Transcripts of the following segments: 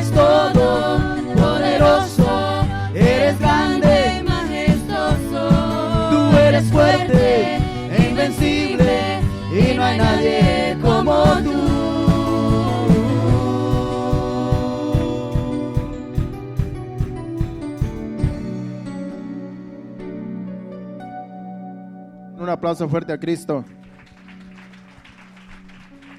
eres todo poderoso, eres grande y majestuoso. Tú eres fuerte e invencible y no hay nadie como tú. Un aplauso fuerte a Cristo.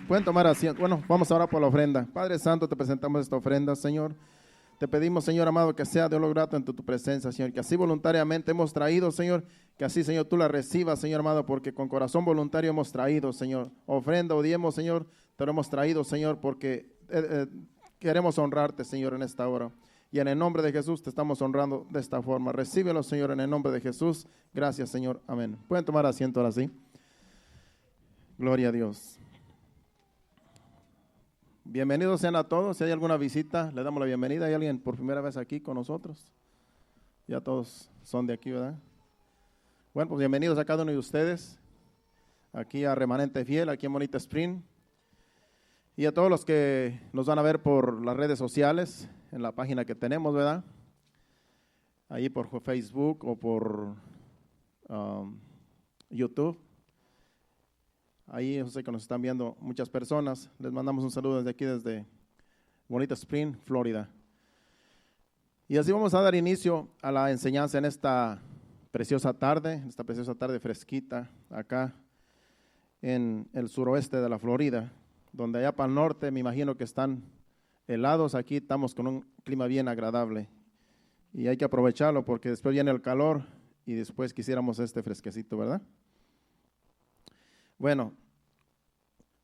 Pueden tomar asiento. Bueno, vamos ahora por la ofrenda. Padre Santo, te presentamos esta ofrenda, Señor. Te pedimos, Señor amado, que sea de lo grato en tu presencia, Señor. Que así voluntariamente hemos traído, Señor. Que así, Señor, tú la recibas, Señor amado, porque con corazón voluntario hemos traído, Señor. Ofrenda o diezmo, Señor, te lo hemos traído, Señor, porque queremos honrarte, Señor, en esta hora. Y en el nombre de Jesús te estamos honrando de esta forma. Recíbelo, Señor, en el nombre de Jesús. Gracias, Señor. Amén. Pueden tomar asiento ahora sí. Gloria a Dios. Bienvenidos sean a todos. Si hay alguna visita, le damos la bienvenida. ¿Hay alguien por primera vez aquí con nosotros? Ya todos son de aquí, ¿verdad? Bueno, pues bienvenidos a cada uno de ustedes. Aquí a Remanente Fiel, aquí en Bonita Spring. Y a todos los que nos van a ver por las redes sociales, en la página que tenemos, ¿verdad? Ahí por Facebook o por YouTube. Ahí yo sé que nos están viendo muchas personas. Les mandamos un saludo desde aquí, desde Bonita Spring, Florida. Y así vamos a dar inicio a la enseñanza en esta preciosa tarde fresquita, acá en el suroeste de la Florida, donde allá para el norte me imagino que están helados. Aquí estamos con un clima bien agradable y hay que aprovecharlo porque después viene el calor y después quisiéramos este fresquecito, ¿verdad? Bueno,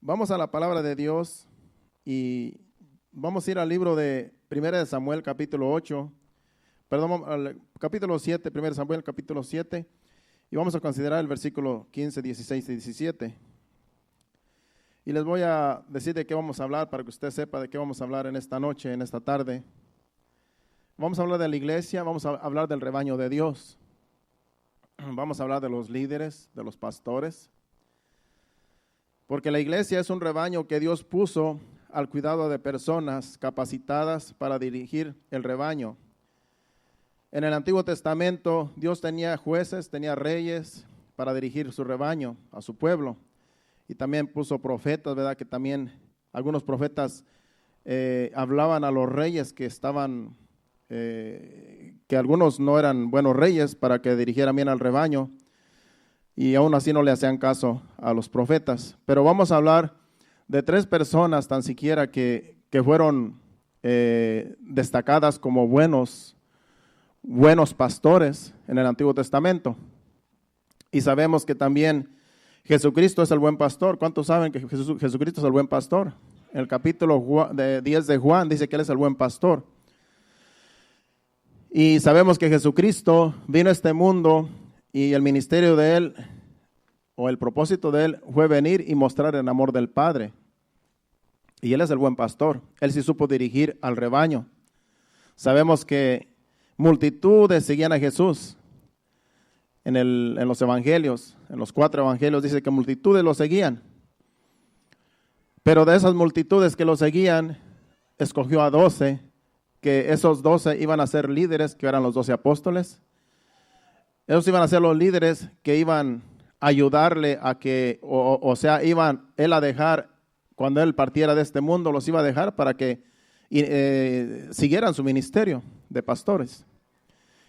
vamos a la palabra de Dios y vamos a ir al libro de 1 Samuel capítulo 8, perdón, al capítulo 7, 1 Samuel capítulo 7, y vamos a considerar el versículo 15, 16 y 17. Y les voy a decir de qué vamos a hablar para que usted sepa de qué vamos a hablar en esta noche, en esta tarde. Vamos a hablar de la iglesia, vamos a hablar del rebaño de Dios. Vamos a hablar de los líderes, de los pastores. Porque la iglesia es un rebaño que Dios puso al cuidado de personas capacitadas para dirigir el rebaño. En el Antiguo Testamento Dios tenía jueces, tenía reyes para dirigir su rebaño, a su pueblo. Y también puso profetas, ¿verdad? Que también algunos profetas hablaban a los reyes que estaban, que algunos no eran buenos reyes para que dirigieran bien al rebaño. Y aún así no le hacían caso a los profetas. Pero vamos a hablar de 3 personas tan siquiera que fueron destacadas como buenos pastores en el Antiguo Testamento. Y sabemos que también Jesucristo es el buen pastor. ¿Cuántos saben que Jesucristo es el buen pastor? En el capítulo 10 de Juan dice que Él es el buen pastor. Y sabemos que Jesucristo vino a este mundo y el ministerio de Él, o el propósito de Él, fue venir y mostrar el amor del Padre. Y Él es el buen pastor. Él sí supo dirigir al rebaño. Sabemos que multitudes seguían a Jesús. En los evangelios, en los 4 evangelios, dice que multitudes lo seguían. Pero de esas multitudes que lo seguían, escogió a 12, que esos 12 iban a ser líderes, que eran los 12 apóstoles. Ellos iban a ser los líderes que iban a ayudarle a que, o sea, iban él a dejar, cuando él partiera de este mundo, los iba a dejar para que siguieran su ministerio de pastores.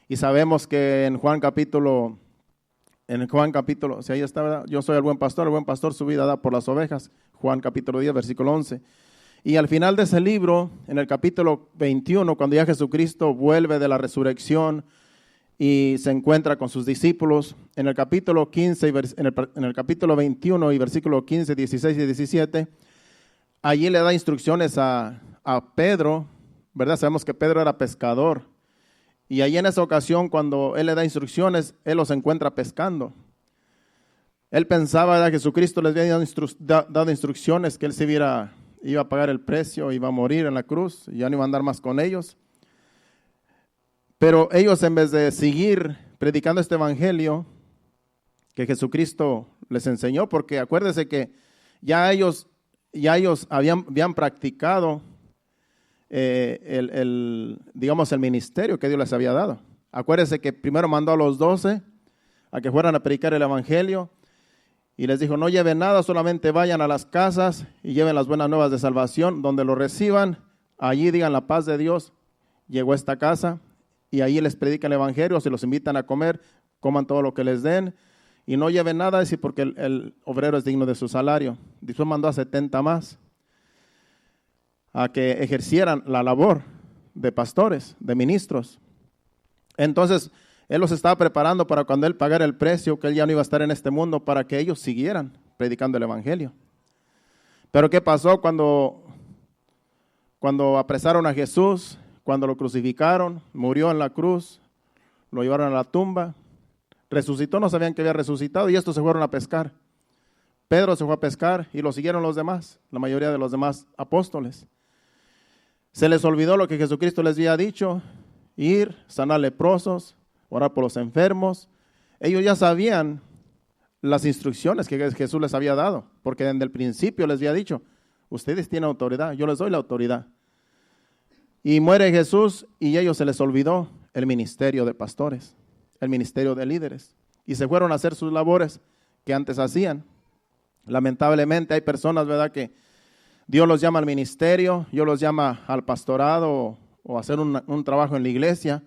Y sabemos que en Juan capítulo, si ahí está, ¿verdad? Yo soy el buen pastor su vida da por las ovejas. Juan capítulo 10, versículo 11. Y al final de ese libro, en el capítulo 21, cuando ya Jesucristo vuelve de la resurrección y se encuentra con sus discípulos, en el capítulo 15, en el capítulo 21 y versículo 15, 16 y 17, allí le da instrucciones a Pedro, ¿verdad? Sabemos que Pedro era pescador. Y allí en esa ocasión, cuando él le da instrucciones, él los encuentra pescando. Él pensaba que Jesucristo les había dado instrucciones, que él se iba a pagar el precio, iba a morir en la cruz, y ya no iba a andar más con ellos. Pero ellos, en vez de seguir predicando este evangelio que Jesucristo les enseñó, porque acuérdense que ya ellos habían practicado digamos, el ministerio que Dios les había dado. Acuérdense que primero mandó a los 12 a que fueran a predicar el evangelio y les dijo, no lleven nada, solamente vayan a las casas y lleven las buenas nuevas de salvación, donde lo reciban, allí digan la paz de Dios, llegó a esta casa y allí les predican el evangelio, se los invitan a comer, coman todo lo que les den y no lleven nada, así porque el obrero es digno de su salario. Después mandó a 70 más a que ejercieran la labor de pastores, de ministros. Entonces, Él los estaba preparando para cuando Él pagara el precio, que Él ya no iba a estar en este mundo, para que ellos siguieran predicando el evangelio. Pero ¿qué pasó cuando apresaron a Jesús, cuando lo crucificaron, murió en la cruz, lo llevaron a la tumba, resucitó, no sabían que había resucitado y estos se fueron a pescar. Pedro se fue a pescar y lo siguieron los demás, la mayoría de los demás apóstoles. Se les olvidó lo que Jesucristo les había dicho, ir, sanar leprosos, orar por los enfermos. Ellos ya sabían las instrucciones que Jesús les había dado, porque desde el principio les había dicho, ustedes tienen autoridad, yo les doy la autoridad. Y muere Jesús y a ellos se les olvidó el ministerio de pastores, el ministerio de líderes, y se fueron a hacer sus labores que antes hacían. Lamentablemente hay personas, ¿verdad?, que Dios los llama al ministerio, Dios los llama al pastorado o a hacer un trabajo en la iglesia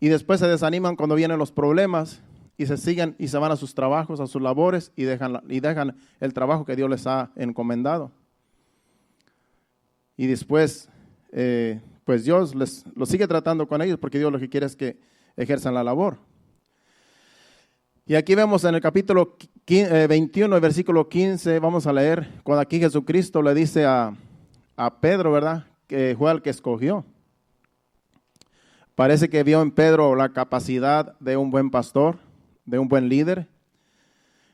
y después se desaniman cuando vienen los problemas y se siguen y se van a sus trabajos, a sus labores y dejan el trabajo que Dios les ha encomendado. Y después, pues Dios los sigue tratando con ellos porque Dios lo que quiere es que ejerzan la labor. Y aquí vemos en el capítulo 21, el versículo 15, vamos a leer, cuando aquí Jesucristo le dice a Pedro, ¿verdad?, que fue al que escogió. Parece que vio en Pedro la capacidad de un buen pastor, de un buen líder.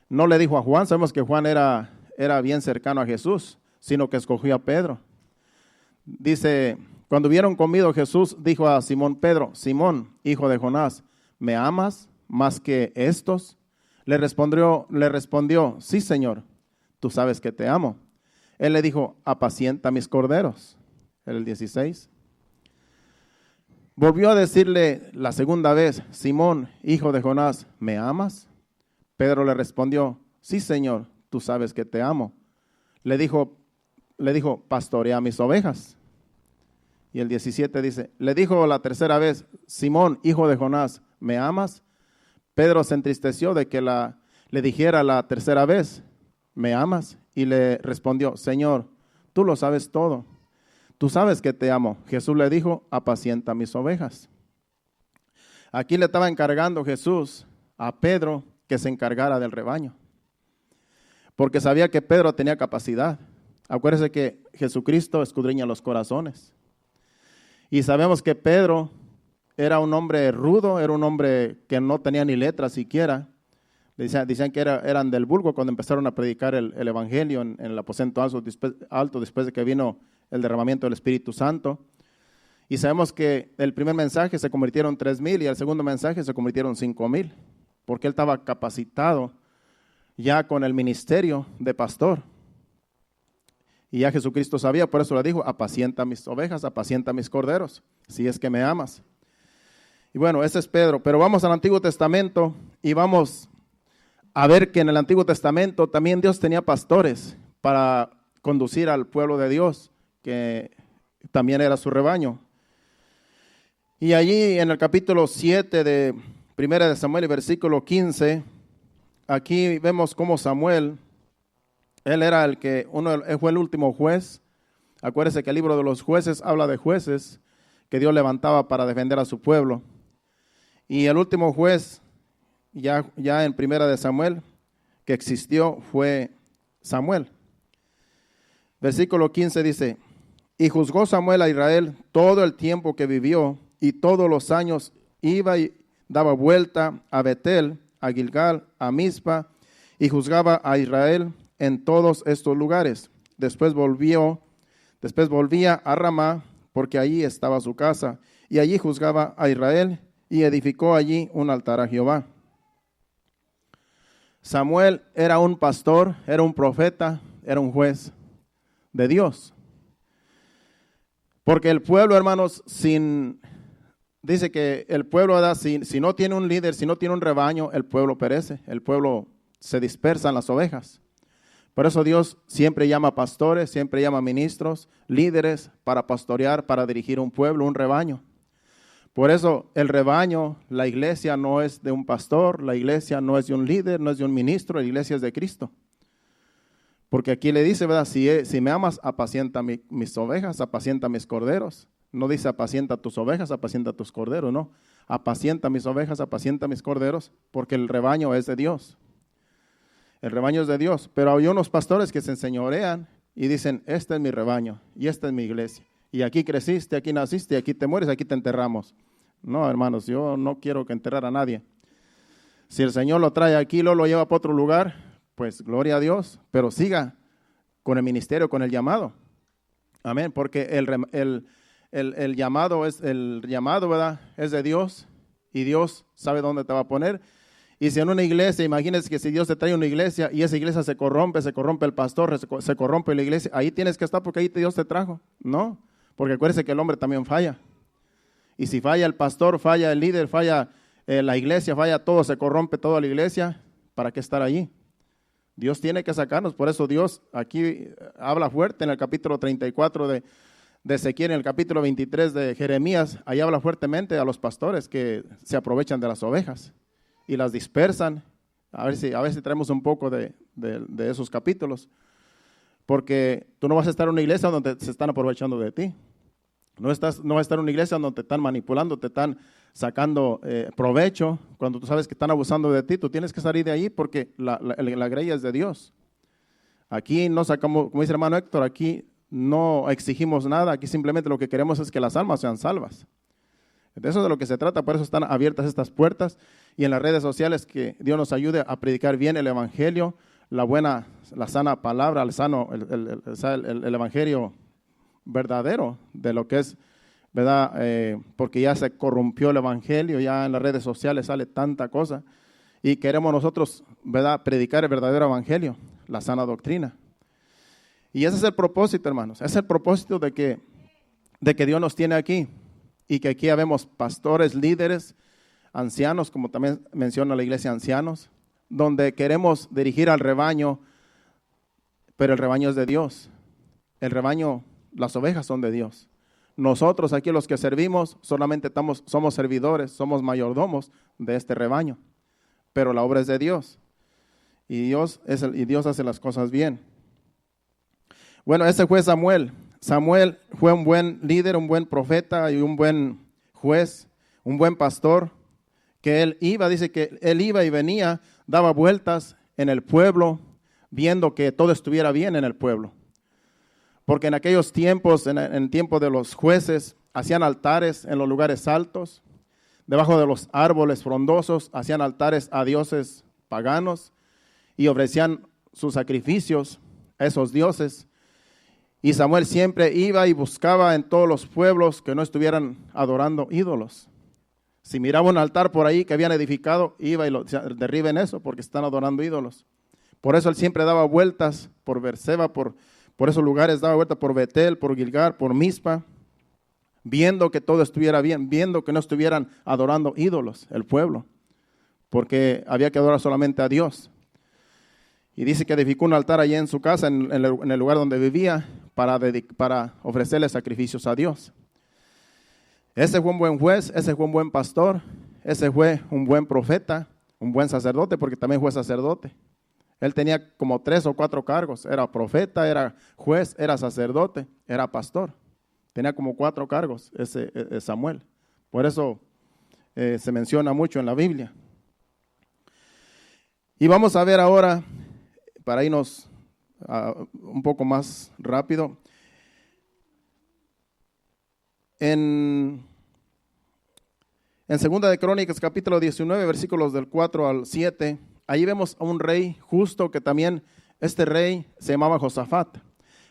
No le dijo a Juan, sabemos que Juan era bien cercano a Jesús, sino que escogió a Pedro. Dice, cuando hubieron comido, Jesús dijo a Simón Pedro, Simón, hijo de Jonás, ¿me amas más que estos? Le respondió, sí, Señor, tú sabes que te amo. Él le dijo, apacienta mis corderos. El 16. Volvió a decirle la segunda vez, Simón, hijo de Jonás, ¿me amas? Pedro le respondió, sí, Señor, tú sabes que te amo. Le dijo, pastorea mis ovejas. Y el 17 dice, le dijo la tercera vez, Simón, hijo de Jonás, ¿me amas? Pedro se entristeció de que le dijera la tercera vez, ¿me amas? Y le respondió, Señor, tú lo sabes todo. Tú sabes que te amo. Jesús le dijo, apacienta mis ovejas. Aquí le estaba encargando Jesús a Pedro que se encargara del rebaño, porque sabía que Pedro tenía capacidad. Acuérdese que Jesucristo escudriña los corazones. Y sabemos que Pedro era un hombre rudo, era un hombre que no tenía ni letras siquiera. Decían que eran del vulgo cuando empezaron a predicar el evangelio en el aposento alto después de que vino el derramamiento del Espíritu Santo. Y sabemos que el primer mensaje se convirtieron 3,000 y el segundo mensaje se convirtieron 5,000, porque él estaba capacitado ya con el ministerio de pastor. Y ya Jesucristo sabía, por eso le dijo, apacienta mis ovejas, apacienta mis corderos, si es que me amas. Y bueno, ese es Pedro, pero vamos al Antiguo Testamento y vamos a ver que en el Antiguo Testamento también Dios tenía pastores para conducir al pueblo de Dios, que también era su rebaño. Y allí en el capítulo 7 de 1 de Samuel y versículo 15, aquí vemos cómo Samuel, él fue el último juez. Acuérdese que el libro de los jueces habla de jueces que Dios levantaba para defender a su pueblo. Y el último juez, ya en 1 de Samuel, que existió fue Samuel. Versículo 15 dice, y juzgó Samuel a Israel todo el tiempo que vivió, y todos los años iba y daba vuelta a Betel, a Gilgal, a Mizpa, y juzgaba a Israel en todos estos lugares. Después volvía a Ramá, porque allí estaba su casa, y allí juzgaba a Israel, y edificó allí un altar a Jehová. Samuel era un pastor, era un profeta, era un juez de Dios. Porque el pueblo, hermanos, dice que el pueblo, ¿verdad? Si no tiene un líder, si no tiene un rebaño, el pueblo perece, el pueblo se dispersa en las ovejas. Por eso Dios siempre llama pastores, siempre llama ministros, líderes para pastorear, para dirigir un pueblo, un rebaño. Por eso el rebaño, la iglesia no es de un pastor, la iglesia no es de un líder, no es de un ministro, la iglesia es de Cristo. Porque aquí le dice, ¿verdad? Si me amas, apacienta mis ovejas, apacienta mis corderos. No dice apacienta tus ovejas, apacienta tus corderos, no. Apacienta mis ovejas, apacienta mis corderos, porque el rebaño es de Dios. El rebaño es de Dios, pero hay unos pastores que se enseñorean y dicen, este es mi rebaño y esta es mi iglesia. Y aquí creciste, aquí naciste, aquí te mueres, aquí te enterramos. No, hermanos, yo no quiero que enterrar a nadie. Si el Señor lo trae aquí, lo lleva para otro lugar, pues gloria a Dios, pero siga con el ministerio, con el llamado. Amén, porque el llamado, ¿verdad? Es de Dios y Dios sabe dónde te va a poner. Y si en una iglesia, imagínense que si Dios te trae una iglesia y esa iglesia se corrompe el pastor, se corrompe la iglesia, ahí tienes que estar porque ahí Dios te trajo. No, porque acuérdese que el hombre también falla. Y si falla el pastor, falla el líder, falla la iglesia, falla todo, se corrompe toda la iglesia, ¿para qué estar allí? Dios tiene que sacarnos, por eso Dios aquí habla fuerte en el capítulo 34 de Ezequiel, en el capítulo 23 de Jeremías, ahí habla fuertemente a los pastores que se aprovechan de las ovejas y las dispersan. A ver si traemos un poco de esos capítulos, porque tú no vas a estar en una iglesia donde se están aprovechando de ti. No vas a estar en una iglesia donde te están manipulando, te están sacando provecho. Cuando tú sabes que están abusando de ti, tú tienes que salir de ahí porque la grey es de Dios. Aquí no sacamos, como dice el hermano Héctor, aquí no exigimos nada, aquí simplemente lo que queremos es que las almas sean salvas. De eso es de lo que se trata, por eso están abiertas estas puertas y en las redes sociales que Dios nos ayude a predicar bien el evangelio, la sana palabra, el evangelio verdadero de lo que es, ¿verdad? Porque ya se corrompió el evangelio, ya en las redes sociales sale tanta cosa y queremos nosotros, ¿verdad?, predicar el verdadero evangelio, la sana doctrina. Y ese es el propósito, hermanos, ese es el propósito de que Dios nos tiene aquí y que aquí habemos pastores, líderes, ancianos, como también menciona la iglesia, ancianos, donde queremos dirigir al rebaño, pero el rebaño es de Dios. El rebaño, las ovejas son de Dios. Nosotros aquí los que servimos solamente somos servidores, somos mayordomos de este rebaño, pero la obra es de Dios y Dios hace las cosas bien. Bueno, ese fue Samuel. Samuel fue un buen líder, un buen profeta y un buen juez, un buen pastor, que dice que él iba y venía, daba vueltas en el pueblo, viendo que todo estuviera bien en el pueblo. Porque en aquellos tiempos, en tiempo de los jueces, hacían altares en los lugares altos, debajo de los árboles frondosos, hacían altares a dioses paganos y ofrecían sus sacrificios a esos dioses. Y Samuel siempre iba y buscaba en todos los pueblos que no estuvieran adorando ídolos. Si miraba un altar por ahí que habían edificado, iba y derriben eso porque están adorando ídolos. Por eso él siempre daba vueltas por Berseba, por esos lugares, daba vueltas por Betel, por Gilgal, por Mizpa, viendo que todo estuviera bien, viendo que no estuvieran adorando ídolos el pueblo, porque había que adorar solamente a Dios. Y dice que edificó un altar allí en su casa, en el lugar donde vivía, para ofrecerle sacrificios a Dios. Ese fue un buen juez, ese fue un buen pastor, ese fue un buen profeta, un buen sacerdote, porque también fue sacerdote. Él tenía como 3 o 4 cargos, era profeta, era juez, era sacerdote, era pastor. Tenía como 4 cargos ese Samuel. Por eso se menciona mucho en la Biblia. Y vamos a ver ahora, para irnos un poco más rápido, en 2 de Crónicas, capítulo 19, versículos del 4 al 7, ahí vemos a un rey justo que también, este rey se llamaba Josafat.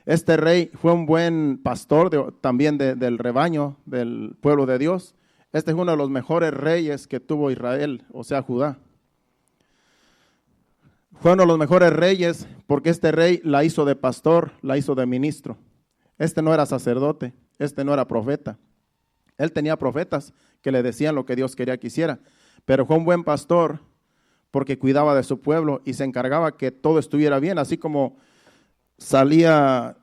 Este rey fue un buen pastor también del rebaño del pueblo de Dios. Este es uno de los mejores reyes que tuvo Israel, o sea, Judá. Fue uno de los mejores reyes porque este rey la hizo de pastor, la hizo de ministro. Este no era sacerdote, este no era profeta. Él tenía profetas que le decían lo que Dios quería que hiciera, pero fue un buen pastor porque cuidaba de su pueblo y se encargaba que todo estuviera bien, así como salía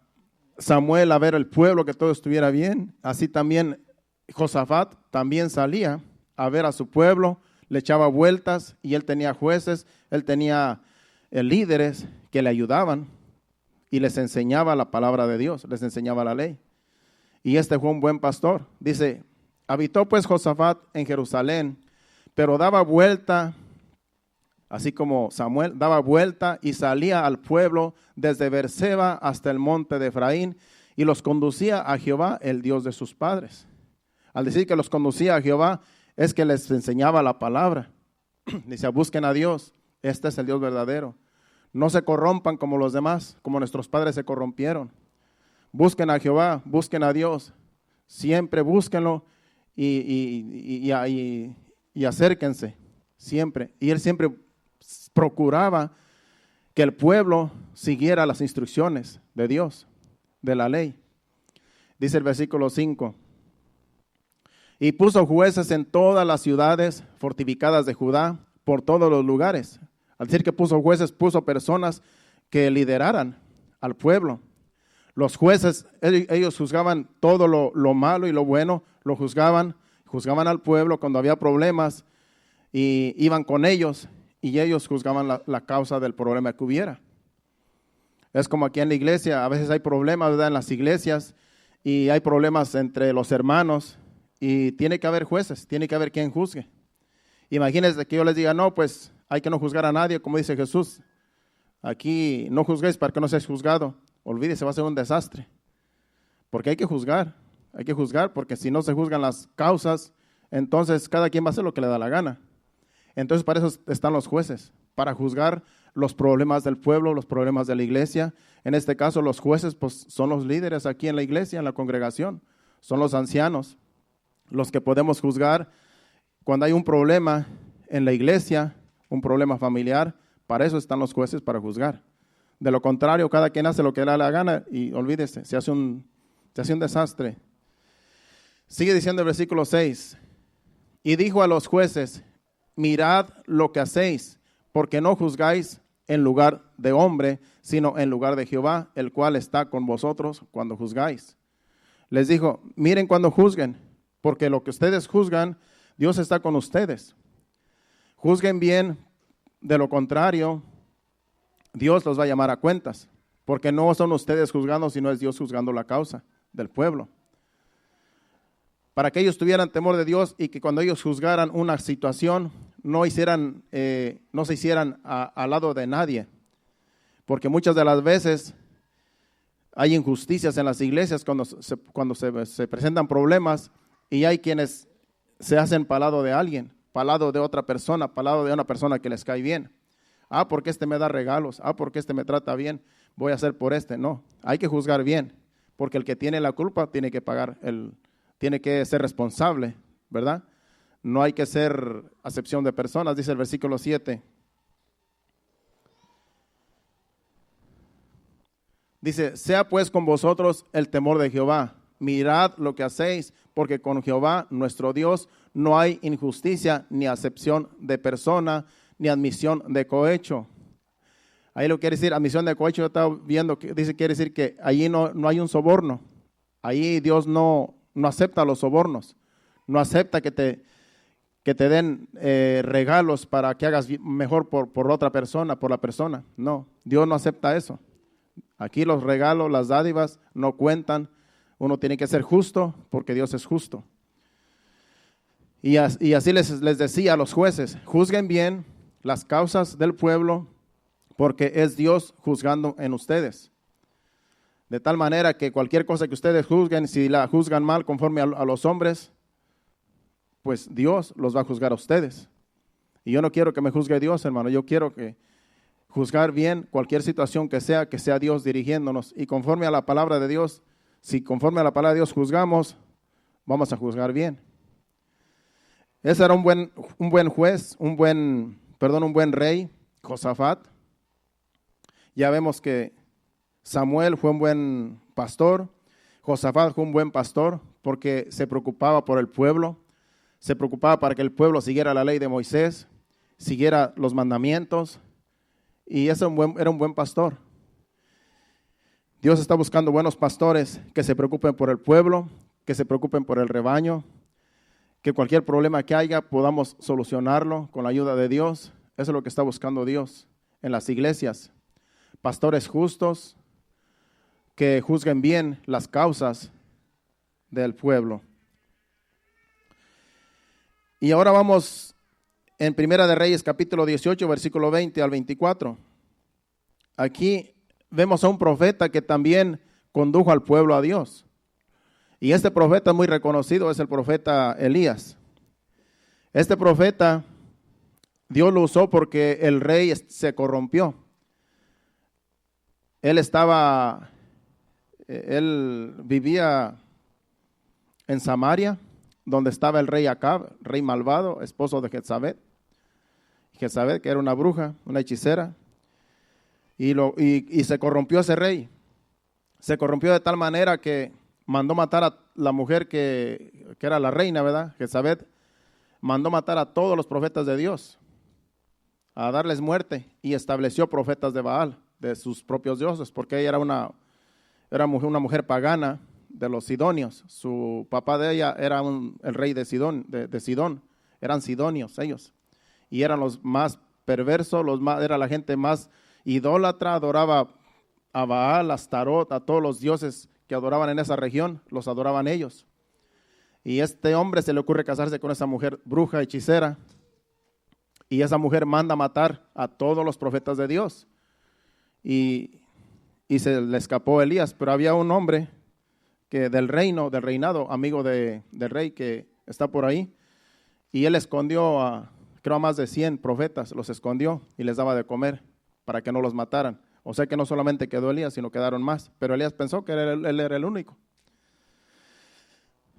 Samuel a ver el pueblo que todo estuviera bien, así también Josafat también salía a ver a su pueblo, le echaba vueltas y él tenía jueces, él tenía líderes que le ayudaban y les enseñaba la palabra de Dios, les enseñaba la ley. Y este fue un buen pastor. Dice, habitó pues Josafat en Jerusalén, pero daba vuelta, así como Samuel, daba vuelta y salía al pueblo desde Beerseba hasta el monte de Efraín y los conducía a Jehová, el Dios de sus padres. Al decir que los conducía a Jehová, es que les enseñaba la palabra. Dice, busquen a Dios, este es el Dios verdadero. No se corrompan como los demás, como nuestros padres se corrompieron. Busquen a Jehová, busquen a Dios, siempre búsquenlo y acérquense, siempre. Y él siempre procuraba que el pueblo siguiera las instrucciones de Dios, de la ley. Dice el versículo 5. Y puso jueces en todas las ciudades fortificadas de Judá, por todos los lugares. Al decir que puso jueces, puso personas que lideraran al pueblo. Los jueces, ellos juzgaban todo lo malo y lo bueno, lo juzgaban al pueblo cuando había problemas y iban con ellos y ellos juzgaban la causa del problema que hubiera. Es como aquí en la iglesia, a veces hay problemas, ¿verdad?, en las iglesias y hay problemas entre los hermanos y tiene que haber jueces, tiene que haber quien juzgue. Imagínense que yo les diga, no, pues hay que no juzgar a nadie, como dice Jesús. Aquí no juzguéis para que no seáis juzgado. Olvídese, va a ser un desastre. Porque hay que juzgar porque si no se juzgan las causas, entonces cada quien va a hacer lo que le da la gana. Entonces para eso están los jueces, para juzgar los problemas del pueblo, los problemas de la iglesia. En este caso los jueces pues son los líderes aquí en la iglesia, en la congregación, son los ancianos, los que podemos juzgar cuando hay un problema en la iglesia, un problema familiar. Para eso están los jueces, para juzgar. De lo contrario, cada quien hace lo que le da la gana y olvídese, se hace un desastre. Sigue diciendo el versículo 6. Y dijo a los jueces, mirad lo que hacéis, porque no juzgáis en lugar de hombre, sino en lugar de Jehová, el cual está con vosotros cuando juzgáis. Les dijo, miren cuando juzguen, porque lo que ustedes juzgan, Dios está con ustedes. Juzguen bien, de lo contrario, Dios los va a llamar a cuentas, porque no son ustedes juzgando, sino es Dios juzgando la causa del pueblo. Para que ellos tuvieran temor de Dios y que cuando ellos juzgaran una situación, no se hicieran al lado de nadie, porque muchas de las veces hay injusticias en las iglesias cuando se presentan problemas y hay quienes se hacen palado de alguien, palado de otra persona, palado de una persona que les cae bien. Porque este me da regalos, porque este me trata bien, voy a hacer por este. No, hay que juzgar bien, porque el que tiene la culpa tiene que pagar, tiene que ser responsable, ¿verdad? No hay que ser acepción de personas, dice el versículo 7. Dice, sea pues con vosotros el temor de Jehová, mirad lo que hacéis, porque con Jehová nuestro Dios no hay injusticia ni acepción de persona, ni admisión de cohecho. Ahí lo quiere decir, admisión de cohecho, yo estaba viendo, quiere decir que allí no hay un soborno. Ahí Dios no acepta los sobornos, no acepta que te den regalos para que hagas mejor por otra persona, por la persona. No, Dios no acepta eso. Aquí los regalos, las dádivas no cuentan. Uno tiene que ser justo porque Dios es justo. Y así les decía a los jueces, juzguen bien las causas del pueblo, porque es Dios juzgando en ustedes. De tal manera que cualquier cosa que ustedes juzguen, si la juzgan mal conforme a los hombres, pues Dios los va a juzgar a ustedes. Y yo no quiero que me juzgue Dios, hermano, yo quiero que juzgar bien cualquier situación que sea Dios dirigiéndonos. Y conforme a la palabra de Dios, si conforme a la palabra de Dios juzgamos, vamos a juzgar bien. Ese era un buen juez, un buen rey, Josafat. Ya vemos que Samuel fue un buen pastor, Josafat fue un buen pastor porque se preocupaba por el pueblo, se preocupaba para que el pueblo siguiera la ley de Moisés, siguiera los mandamientos, y ese era un buen pastor. Dios está buscando buenos pastores que se preocupen por el pueblo, que se preocupen por el rebaño, que cualquier problema que haya podamos solucionarlo con la ayuda de Dios. Eso es lo que está buscando Dios en las iglesias. Pastores justos que juzguen bien las causas del pueblo. Y ahora vamos en Primera de Reyes, capítulo 18, versículo 20 al 24. Aquí vemos a un profeta que también condujo al pueblo a Dios. Y este profeta muy reconocido es el profeta Elías. Este profeta, Dios lo usó porque el rey se corrompió. Él vivía en Samaria, donde estaba el rey Acab, rey malvado, esposo de Jezabel. Jezabel, que era una bruja, una hechicera. Y se corrompió ese rey. Se corrompió de tal manera que mandó matar a la mujer que era la reina, ¿verdad? Jezabel mandó matar a todos los profetas de Dios, a darles muerte, y estableció profetas de Baal, de sus propios dioses, porque ella era una mujer pagana de los sidonios. Su papá de ella era el rey de Sidón, eran sidonios ellos, y eran los más perversos, era la gente más idólatra, adoraba a Baal, a Astarot, a todos los dioses que adoraban en esa región, los adoraban ellos. Y este hombre se le ocurre casarse con esa mujer bruja, hechicera, y esa mujer manda matar a todos los profetas de Dios. Y se le escapó Elías, pero había un hombre que del reinado, amigo del rey que está por ahí, y él escondió a más de 100 profetas, los escondió y les daba de comer para que no los mataran. O sea que no solamente quedó Elías, sino quedaron más. Pero Elías pensó que él era el único.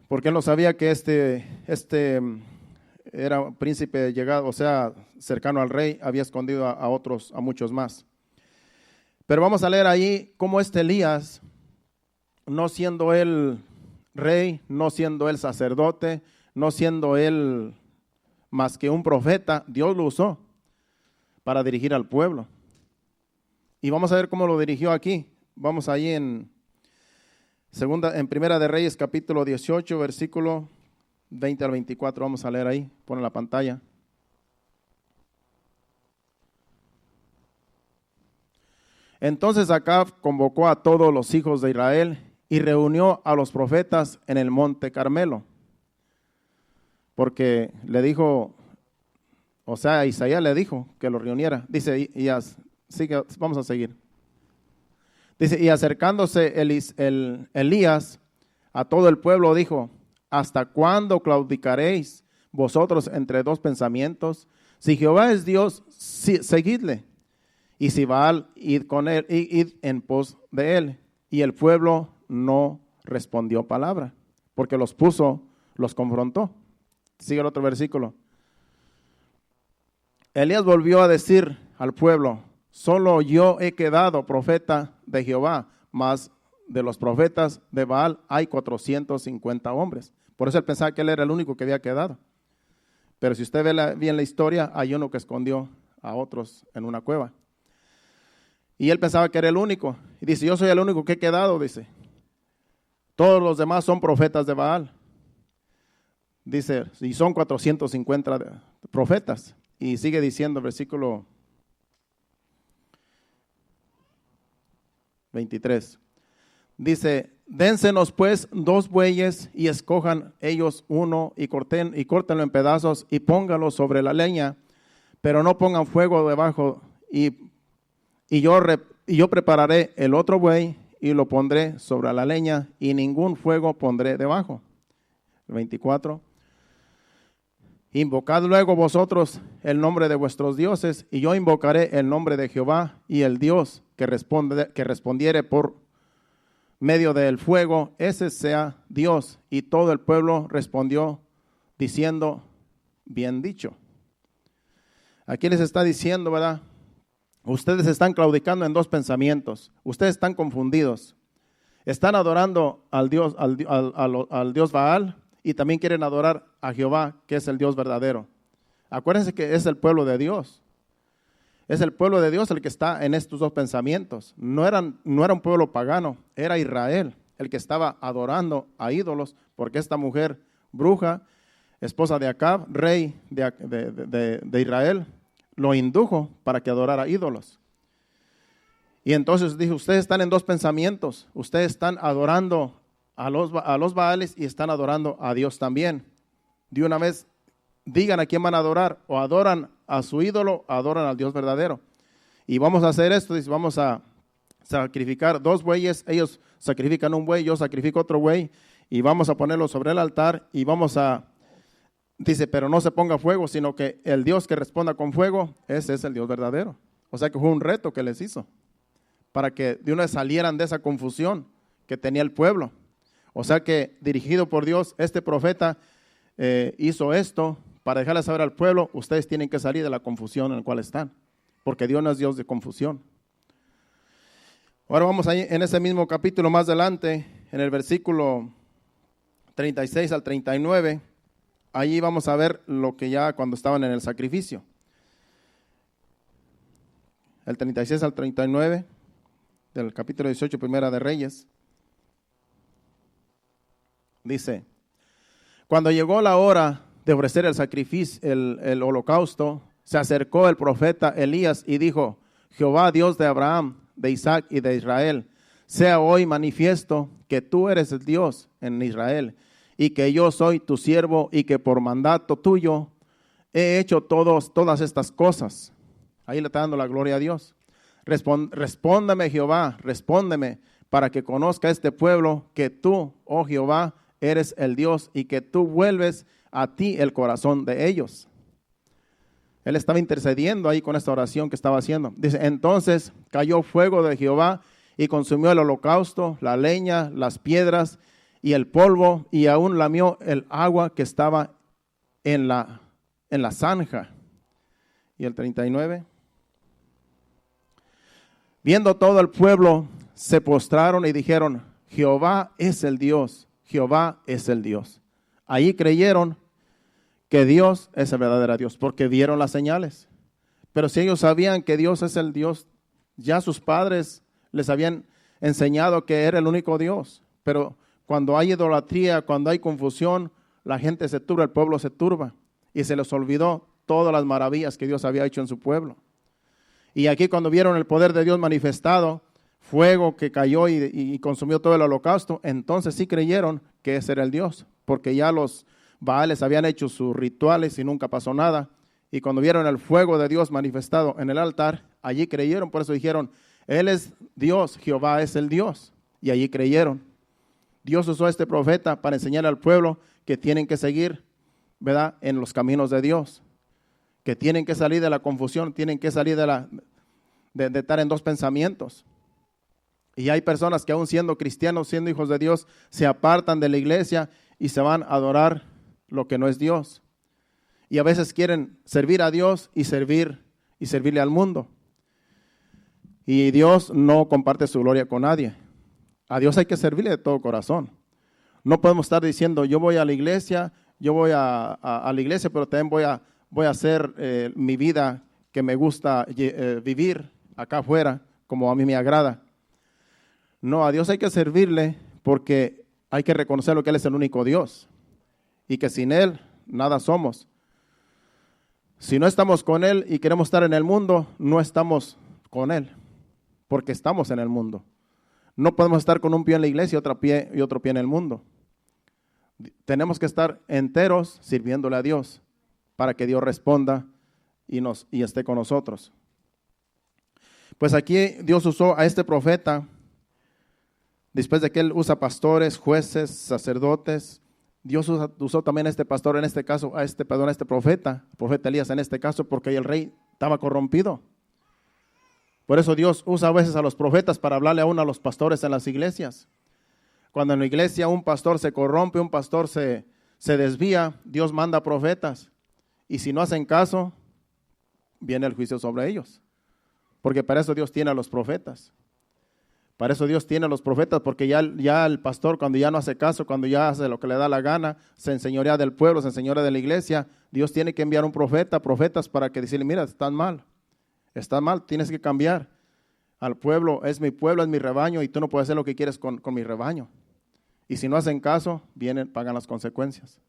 Porque él no sabía que este era un príncipe llegado, o sea, cercano al rey, había escondido a muchos más. Pero vamos a leer ahí cómo Elías, no siendo él rey, no siendo él sacerdote, no siendo él más que un profeta, Dios lo usó para dirigir al pueblo. Y vamos a ver cómo lo dirigió aquí. Vamos ahí en Primera de Reyes, capítulo 18, versículo 20 al 24. Vamos a leer ahí, pon en la pantalla. Entonces Acab convocó a todos los hijos de Israel y reunió a los profetas en el monte Carmelo. Porque le dijo, o sea, Isaías le dijo que lo reuniera. Dice vamos a seguir. Dice, y acercándose Elías a todo el pueblo dijo, ¿hasta cuándo claudicaréis vosotros entre dos pensamientos? Si Jehová es Dios, seguidle. Y si Baal, id con él, id en pos de él. Y el pueblo no respondió palabra, porque los confrontó. Sigue el otro versículo. Elías volvió a decir al pueblo, solo yo he quedado profeta de Jehová, mas de los profetas de Baal hay 450 hombres. Por eso él pensaba que él era el único que había quedado. Pero si usted ve bien la historia, hay uno que escondió a otros en una cueva. Y él pensaba que era el único. Y dice, yo soy el único que he quedado, dice. Todos los demás son profetas de Baal. Dice, y son 450 profetas. Y sigue diciendo, versículo 23. Dice, dénsenos pues 2 bueyes y escojan ellos uno y córtenlo en pedazos y pónganlo sobre la leña, pero no pongan fuego debajo y yo prepararé el otro buey y lo pondré sobre la leña y ningún fuego pondré debajo. 24. Invocad luego vosotros el nombre de vuestros dioses y yo invocaré el nombre de Jehová y el Dios que respondiere por medio del fuego, ese sea Dios. Y todo el pueblo respondió diciendo, bien dicho. Aquí les está diciendo, ¿verdad? Ustedes están claudicando en 2 pensamientos. Ustedes están confundidos. Están adorando al Dios, al Dios Baal, y también quieren adorar a Jehová, que es el Dios verdadero. Acuérdense que es el pueblo de Dios. Es el pueblo de Dios el que está en estos dos pensamientos. No era un pueblo pagano, era Israel el que estaba adorando a ídolos, porque esta mujer bruja, esposa de Acab, rey de Israel, lo indujo para que adorara ídolos. Y entonces dijo, ustedes están en dos pensamientos, ustedes están adorando a los Baales y están adorando a Dios también. De una vez, digan a quién van a adorar, o adoran a su ídolo, o adoran al Dios verdadero. Y vamos a hacer esto, dice, vamos a sacrificar 2 bueyes, ellos sacrifican un buey, yo sacrifico otro buey, y vamos a ponerlo sobre el altar, y dice, pero no se ponga fuego, sino que el Dios que responda con fuego, ese es el Dios verdadero. O sea que fue un reto que les hizo, para que de una vez salieran de esa confusión que tenía el pueblo. O sea que, dirigido por Dios, este profeta hizo esto para dejarle saber al pueblo, ustedes tienen que salir de la confusión en la cual están, porque Dios no es Dios de confusión. Ahora vamos ahí en ese mismo capítulo más adelante, en el versículo 36 al 39, allí vamos a ver lo que ya cuando estaban en el sacrificio. El 36 al 39 del capítulo 18, Primera de Reyes, dice, cuando llegó la hora de ofrecer el sacrificio, el holocausto, se acercó el profeta Elías y dijo, Jehová, Dios de Abraham, de Isaac y de Israel, sea hoy manifiesto que tú eres el Dios en Israel y que yo soy tu siervo y que por mandato tuyo he hecho todas estas cosas. Ahí le está dando la gloria a Dios. Respóndeme, Jehová, respóndeme, para que conozca este pueblo que tú, oh Jehová, eres el Dios y que tú vuelves a ti el corazón de ellos. Él estaba intercediendo ahí con esta oración que estaba haciendo. Dice, entonces cayó fuego de Jehová y consumió el holocausto, la leña, las piedras y el polvo, y aún lamió el agua que estaba en la zanja. Y el 39. Viendo todo el pueblo, se postraron y dijeron, Jehová es el Dios, Jehová es el Dios. Ahí creyeron que Dios es el verdadero Dios, porque vieron las señales. Pero si ellos sabían que Dios es el Dios, ya sus padres les habían enseñado que era el único Dios. Pero cuando hay idolatría, cuando hay confusión, la gente se turba, el pueblo se turba. Y se les olvidó todas las maravillas que Dios había hecho en su pueblo. Y aquí cuando vieron el poder de Dios manifestado, fuego que cayó y consumió todo el holocausto, entonces sí creyeron que ese era el Dios, porque ya los Baales habían hecho sus rituales y nunca pasó nada. Y cuando vieron el fuego de Dios manifestado en el altar, allí creyeron, por eso dijeron, Él es Dios, Jehová es el Dios. Y allí creyeron. Dios usó a este profeta para enseñar al pueblo que tienen que seguir, ¿verdad?, en los caminos de Dios, que tienen que salir de la confusión, tienen que salir de estar en dos pensamientos. Y hay personas que aún siendo cristianos, siendo hijos de Dios, se apartan de la iglesia y se van a adorar lo que no es Dios. Y a veces quieren servir a Dios y servirle al mundo. Y Dios no comparte su gloria con nadie. A Dios hay que servirle de todo corazón. No podemos estar diciendo, yo voy a la iglesia, yo voy a la iglesia, pero también voy a hacer mi vida que me gusta vivir acá afuera, como a mí me agrada. No, a Dios hay que servirle porque hay que reconocerlo que Él es el único Dios y que sin Él nada somos. Si no estamos con Él y queremos estar en el mundo, no estamos con Él, porque estamos en el mundo. No podemos estar con un pie en la iglesia y otro pie en el mundo. Tenemos que estar enteros sirviéndole a Dios para que Dios responda y esté con nosotros. Pues aquí Dios usó a este profeta, después de que Él usa pastores, jueces, sacerdotes. Dios usó también a este pastor, en este caso, a este profeta, el profeta Elías en este caso, porque el rey estaba corrompido. Por eso Dios usa a veces a los profetas para hablarle aún a los pastores en las iglesias. Cuando en la iglesia un pastor se corrompe, un pastor se desvía, Dios manda profetas. Y si no hacen caso, viene el juicio sobre ellos. Porque para eso Dios tiene a los profetas. Para eso Dios tiene a los profetas, porque ya el pastor, cuando ya no hace caso, cuando ya hace lo que le da la gana, se enseñorea del pueblo, se enseñorea de la iglesia, Dios tiene que enviar un profetas para que decirle, mira, estás mal, tienes que cambiar. Al pueblo, es mi rebaño, y tú no puedes hacer lo que quieres con mi rebaño. Y si no hacen caso, pagan las consecuencias.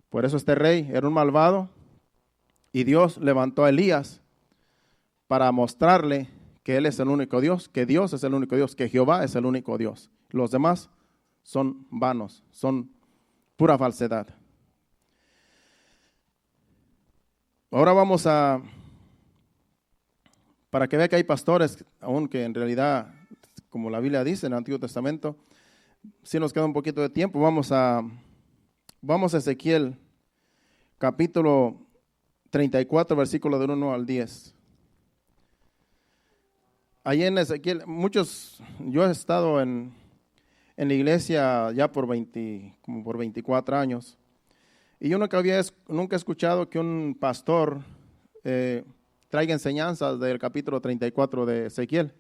Por eso este rey era un malvado, y Dios levantó a Elías para mostrarle que Él es el único Dios, que Dios es el único Dios, que Jehová es el único Dios. Los demás son vanos, son pura falsedad. Ahora vamos para que vea que hay pastores, aunque en realidad, como la Biblia dice en el Antiguo Testamento, si nos queda un poquito de tiempo, vamos a Ezequiel, capítulo 34, versículo del 1 al 10. Allí en Ezequiel, yo he estado en la iglesia ya por 24 años, y yo nunca he escuchado que un pastor traiga enseñanzas del capítulo 34 de Ezequiel,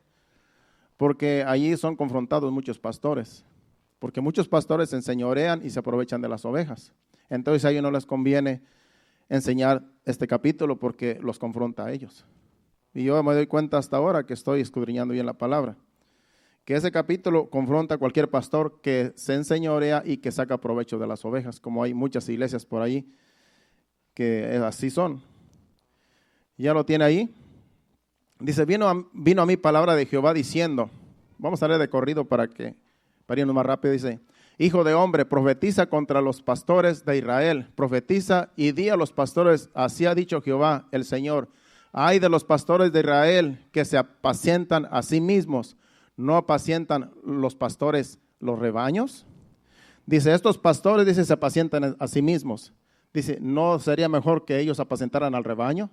porque allí son confrontados muchos pastores, porque muchos pastores se enseñorean y se aprovechan de las ovejas. Entonces a ellos no les conviene enseñar este capítulo porque los confronta a ellos. Y yo me doy cuenta hasta ahora que estoy escudriñando bien la palabra, que ese capítulo confronta a cualquier pastor que se enseñorea y que saca provecho de las ovejas, como hay muchas iglesias por ahí que así son. Ya lo tiene ahí. Dice, vino a mí palabra de Jehová diciendo, vamos a leer de corrido para irnos más rápido. Dice, hijo de hombre, profetiza contra los pastores de Israel, profetiza y di a los pastores, así ha dicho Jehová el Señor, ay de los pastores de Israel que se apacientan a sí mismos, ¿no apacientan los pastores los rebaños? Dice, estos pastores, se apacientan a sí mismos. Dice, ¿no sería mejor que ellos apacentaran al rebaño?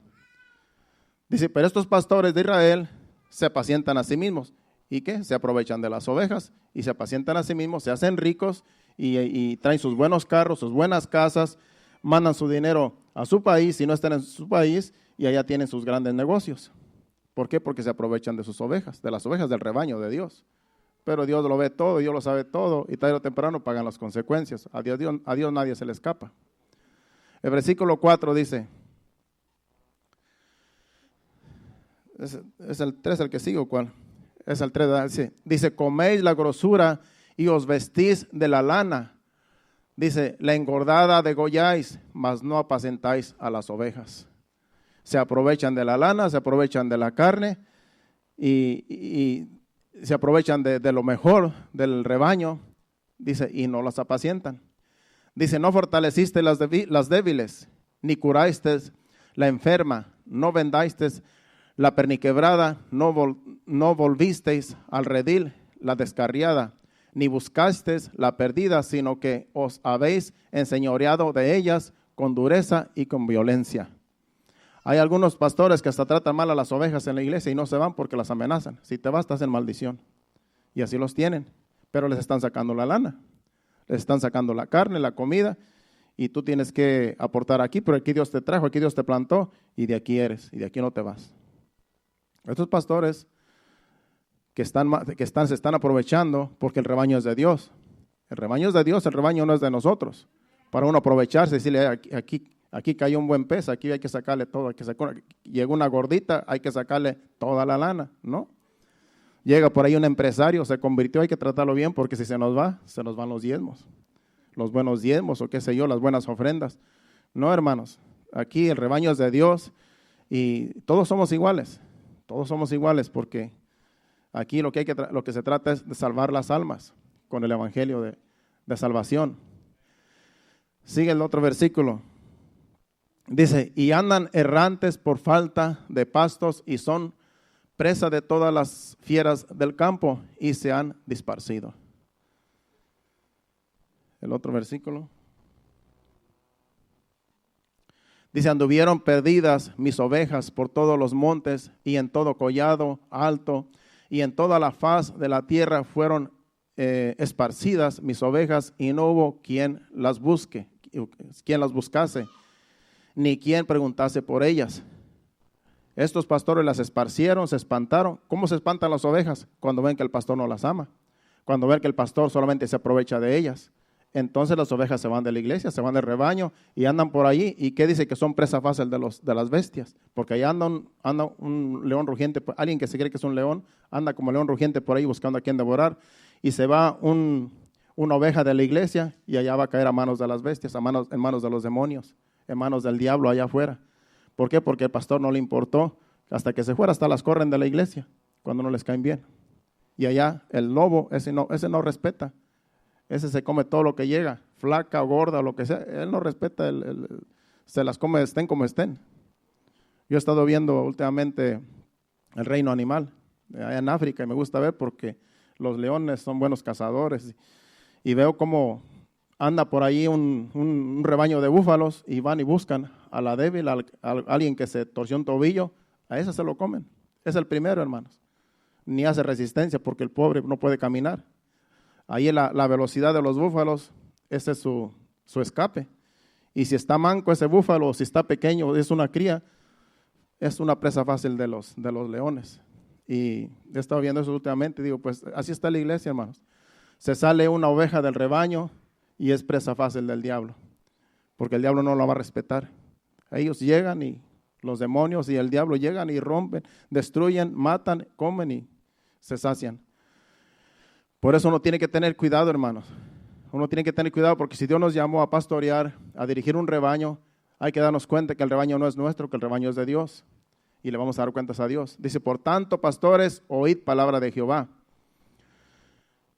Dice, pero estos pastores de Israel se apacientan a sí mismos. ¿Y qué? Se aprovechan de las ovejas y se apacientan a sí mismos, se hacen ricos y traen sus buenos carros, sus buenas casas, mandan su dinero a su país si no están en su país y allá tienen sus grandes negocios. ¿Por qué? Porque se aprovechan de sus ovejas, de las ovejas del rebaño de Dios. Pero Dios lo ve todo, Dios lo sabe todo y tarde o temprano pagan las consecuencias. A Dios nadie se le escapa. El versículo 4 dice, ¿es el 3 el que sigue o cuál? Es el 3, dice, coméis la grosura y os vestís de la lana. Dice, la engordada degolláis, mas no apacentáis a las ovejas. Se aprovechan de la lana, se aprovechan de la carne y se aprovechan de lo mejor del rebaño, dice, y no las apacientan. Dice, no fortaleciste las débiles, ni curaste la enferma, no vendaste la perniquebrada, no volvisteis al redil la descarriada, ni buscasteis la perdida, sino que os habéis enseñoreado de ellas con dureza y con violencia. Hay algunos pastores que hasta tratan mal a las ovejas en la iglesia y no se van porque las amenazan. Si te vas, estás en maldición. Y así los tienen, pero les están sacando la lana, les están sacando la carne, la comida, y tú tienes que aportar aquí, pero aquí Dios te trajo, aquí Dios te plantó, y de aquí eres, y de aquí no te vas. Estos pastores se están aprovechando porque el rebaño es de Dios. El rebaño es de Dios, el rebaño no es de nosotros. Para uno aprovecharse y decirle, aquí cayó un buen pez, aquí hay que sacarle todo, llegó una gordita, hay que sacarle toda la lana, ¿no? Llega por ahí un empresario, se convirtió, hay que tratarlo bien porque si se nos van los diezmos, los buenos diezmos o qué sé yo, las buenas ofrendas. No, hermanos, aquí el rebaño es de Dios y todos somos iguales porque aquí lo que se trata es de salvar las almas con el evangelio de salvación. Sigue el otro versículo. Dice, y andan errantes por falta de pastos y son presa de todas las fieras del campo y se han disparcido. El otro versículo. Dice, anduvieron perdidas mis ovejas por todos los montes y en todo collado alto y en toda la faz de la tierra fueron esparcidas mis ovejas y no hubo quien las buscase, ni quien preguntase por ellas. Estos pastores las esparcieron, se espantaron. ¿Cómo se espantan las ovejas? Cuando ven que el pastor no las ama. Cuando ven que el pastor solamente se aprovecha de ellas. Entonces las ovejas se van de la iglesia, se van del rebaño y andan por allí. ¿Y qué dice? Que son presa fácil de las bestias. Porque ahí anda un león rugiente, alguien que se cree que es un león, anda como león rugiente por ahí buscando a quien devorar. Y se va una oveja de la iglesia y allá va a caer a manos de las bestias, en manos de los demonios, en manos del diablo allá afuera. ¿Por qué? Porque el pastor no le importó. Hasta que se fuera, hasta las corren de la iglesia cuando no les caen bien. Y allá el lobo, ese no respeta. Ese se come todo lo que llega, flaca o gorda o lo que sea. Él no respeta, se las come estén como estén. Yo he estado viendo últimamente el reino animal allá en África y me gusta ver porque los leones son buenos cazadores. Y veo cómo anda por ahí un rebaño de búfalos y van y buscan a la débil, a alguien que se torció un tobillo, a ese se lo comen. Es el primero, hermanos. Ni hace resistencia porque el pobre no puede caminar. Ahí la velocidad de los búfalos, ese es su escape. Y si está manco ese búfalo, o si está pequeño, es una cría, es una presa fácil de los leones. Y he estado viendo eso últimamente y digo, pues así está la iglesia, hermanos. Se sale una oveja del rebaño y es presa fácil del diablo, porque el diablo no la va a respetar. Ellos llegan y los demonios y el diablo llegan y rompen, destruyen, matan, comen y se sacian. Por eso uno tiene que tener cuidado, hermanos. Uno tiene que tener cuidado porque si Dios nos llamó a pastorear, a dirigir un rebaño, hay que darnos cuenta que el rebaño no es nuestro, que el rebaño es de Dios. Y le vamos a dar cuentas a Dios. Dice, por tanto, pastores, oíd palabra de Jehová.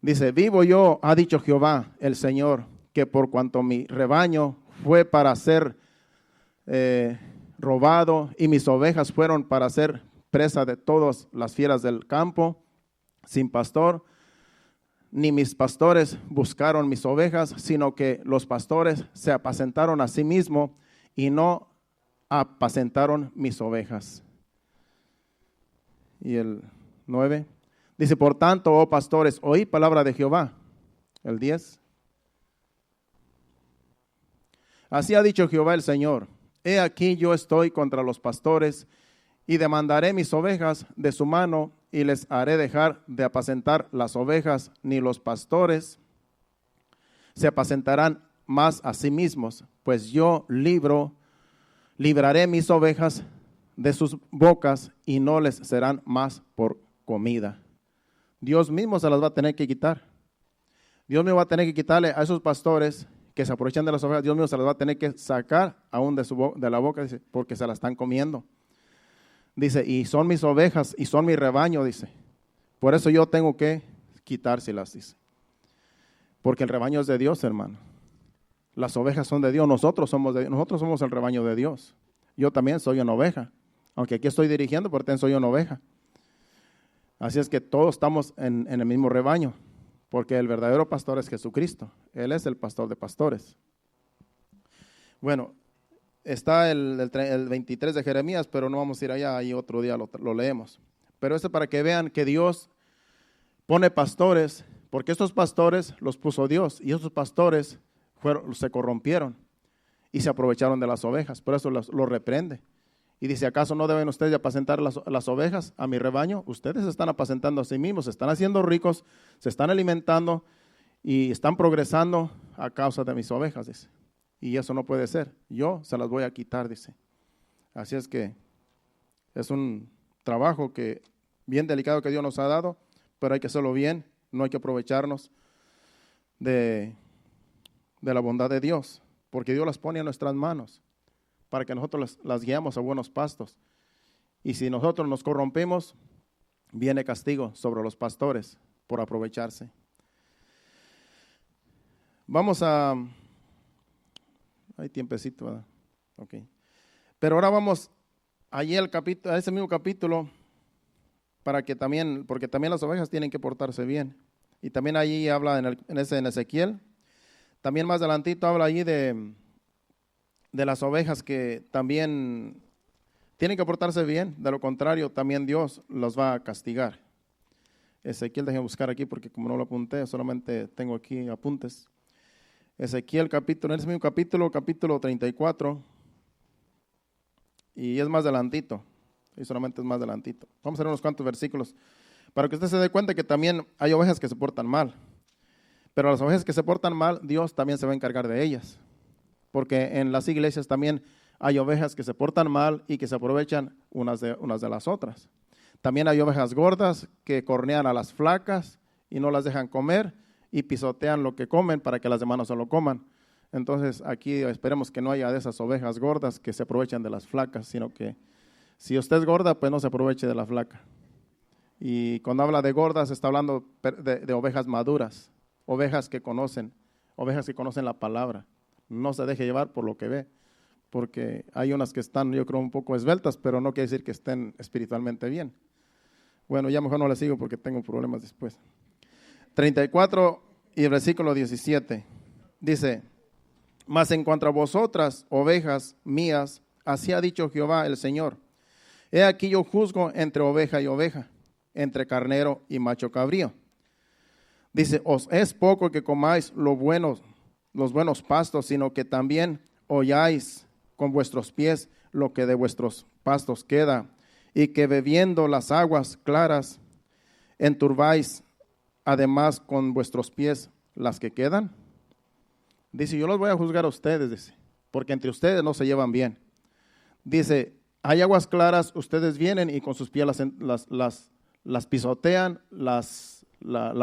Dice, vivo yo, ha dicho Jehová, el Señor, que por cuanto mi rebaño fue para ser robado y mis ovejas fueron para ser presa de todas las fieras del campo, sin pastor, ni mis pastores buscaron mis ovejas, sino que los pastores se apacentaron a sí mismos y no apacentaron mis ovejas. Y el 9 dice, por tanto, oh pastores, oí palabra de Jehová. El 10. Así ha dicho Jehová el Señor, he aquí yo estoy contra los pastores y demandaré mis ovejas de su mano y les haré dejar de apacentar las ovejas, ni los pastores se apacentarán más a sí mismos, pues yo libraré mis ovejas de sus bocas y no les serán más por comida. Dios mismo se las va a tener que quitar. Dios mismo va a tener que quitarle a esos pastores que se aprovechan de las ovejas, Dios mismo se las va a tener que sacar aún de la boca, dice, porque se las están comiendo. Dice, y son mis ovejas y son mi rebaño, dice. Por eso yo tengo que quitárselas, dice. Porque el rebaño es de Dios, hermano. Las ovejas son de Dios, nosotros somos el rebaño de Dios. Yo también soy una oveja. Aunque aquí estoy dirigiendo, pero también soy una oveja. Así es que todos estamos en el mismo rebaño. Porque el verdadero pastor es Jesucristo. Él es el pastor de pastores. Bueno, está el 23 de Jeremías, pero no vamos a ir allá, ahí otro día lo leemos. Pero esto para que vean que Dios pone pastores, porque estos pastores los puso Dios, y esos pastores se corrompieron y se aprovecharon de las ovejas, por eso los reprende. Y dice, ¿acaso no deben ustedes apacentar las ovejas a mi rebaño? Ustedes se están apacentando a sí mismos, se están haciendo ricos, se están alimentando y están progresando a causa de mis ovejas, dice. Y eso no puede ser. Yo se las voy a quitar, dice. Así es que es un trabajo bien delicado que Dios nos ha dado, pero hay que hacerlo bien, no hay que aprovecharnos de la bondad de Dios, porque Dios las pone en nuestras manos para que nosotros las guiamos a buenos pastos. Y si nosotros nos corrompemos, viene castigo sobre los pastores por aprovecharse. Vamos a... Hay tiempecito, ¿verdad? Ok. Pero ahora vamos allí a ese mismo capítulo, para que también, porque también las ovejas tienen que portarse bien. Y también allí habla en Ezequiel. También más adelantito habla allí de las ovejas que también tienen que portarse bien. De lo contrario, también Dios los va a castigar. Ezequiel, déjenme buscar aquí porque como no lo apunté, solamente tengo aquí apuntes. Ezequiel en ese mismo capítulo 34, y es más adelantito. Y solamente es más adelantito. Vamos a ver unos cuantos versículos para que usted se dé cuenta que también hay ovejas que se portan mal. Pero las ovejas que se portan mal, Dios también se va a encargar de ellas. Porque en las iglesias también hay ovejas que se portan mal y que se aprovechan unas de las otras. También hay ovejas gordas que cornean a las flacas y no las dejan comer y pisotean lo que comen para que las demás no se lo coman. Entonces aquí esperemos que no haya de esas ovejas gordas que se aprovechan de las flacas, sino que si usted es gorda, pues no se aproveche de la flaca. Y cuando habla de gordas, está hablando de ovejas maduras, ovejas que conocen la palabra. No se deje llevar por lo que ve, porque hay unas que están, yo creo, un poco esbeltas, pero no quiere decir que estén espiritualmente bien. Bueno, ya mejor no le sigo porque tengo problemas después. 34 y el versículo 17 dice: mas en cuanto a vosotras, ovejas mías, así ha dicho Jehová el Señor: he aquí yo juzgo entre oveja y oveja, entre carnero y macho cabrío. Dice: os es poco que comáis los buenos pastos, sino que también holláis con vuestros pies lo que de vuestros pastos queda, y que bebiendo las aguas claras enturbáis además con vuestros pies las que quedan. Dice: yo los voy a juzgar a ustedes, dice, porque entre ustedes no se llevan bien. Dice: hay aguas claras, ustedes vienen y con sus pies las pisotean, las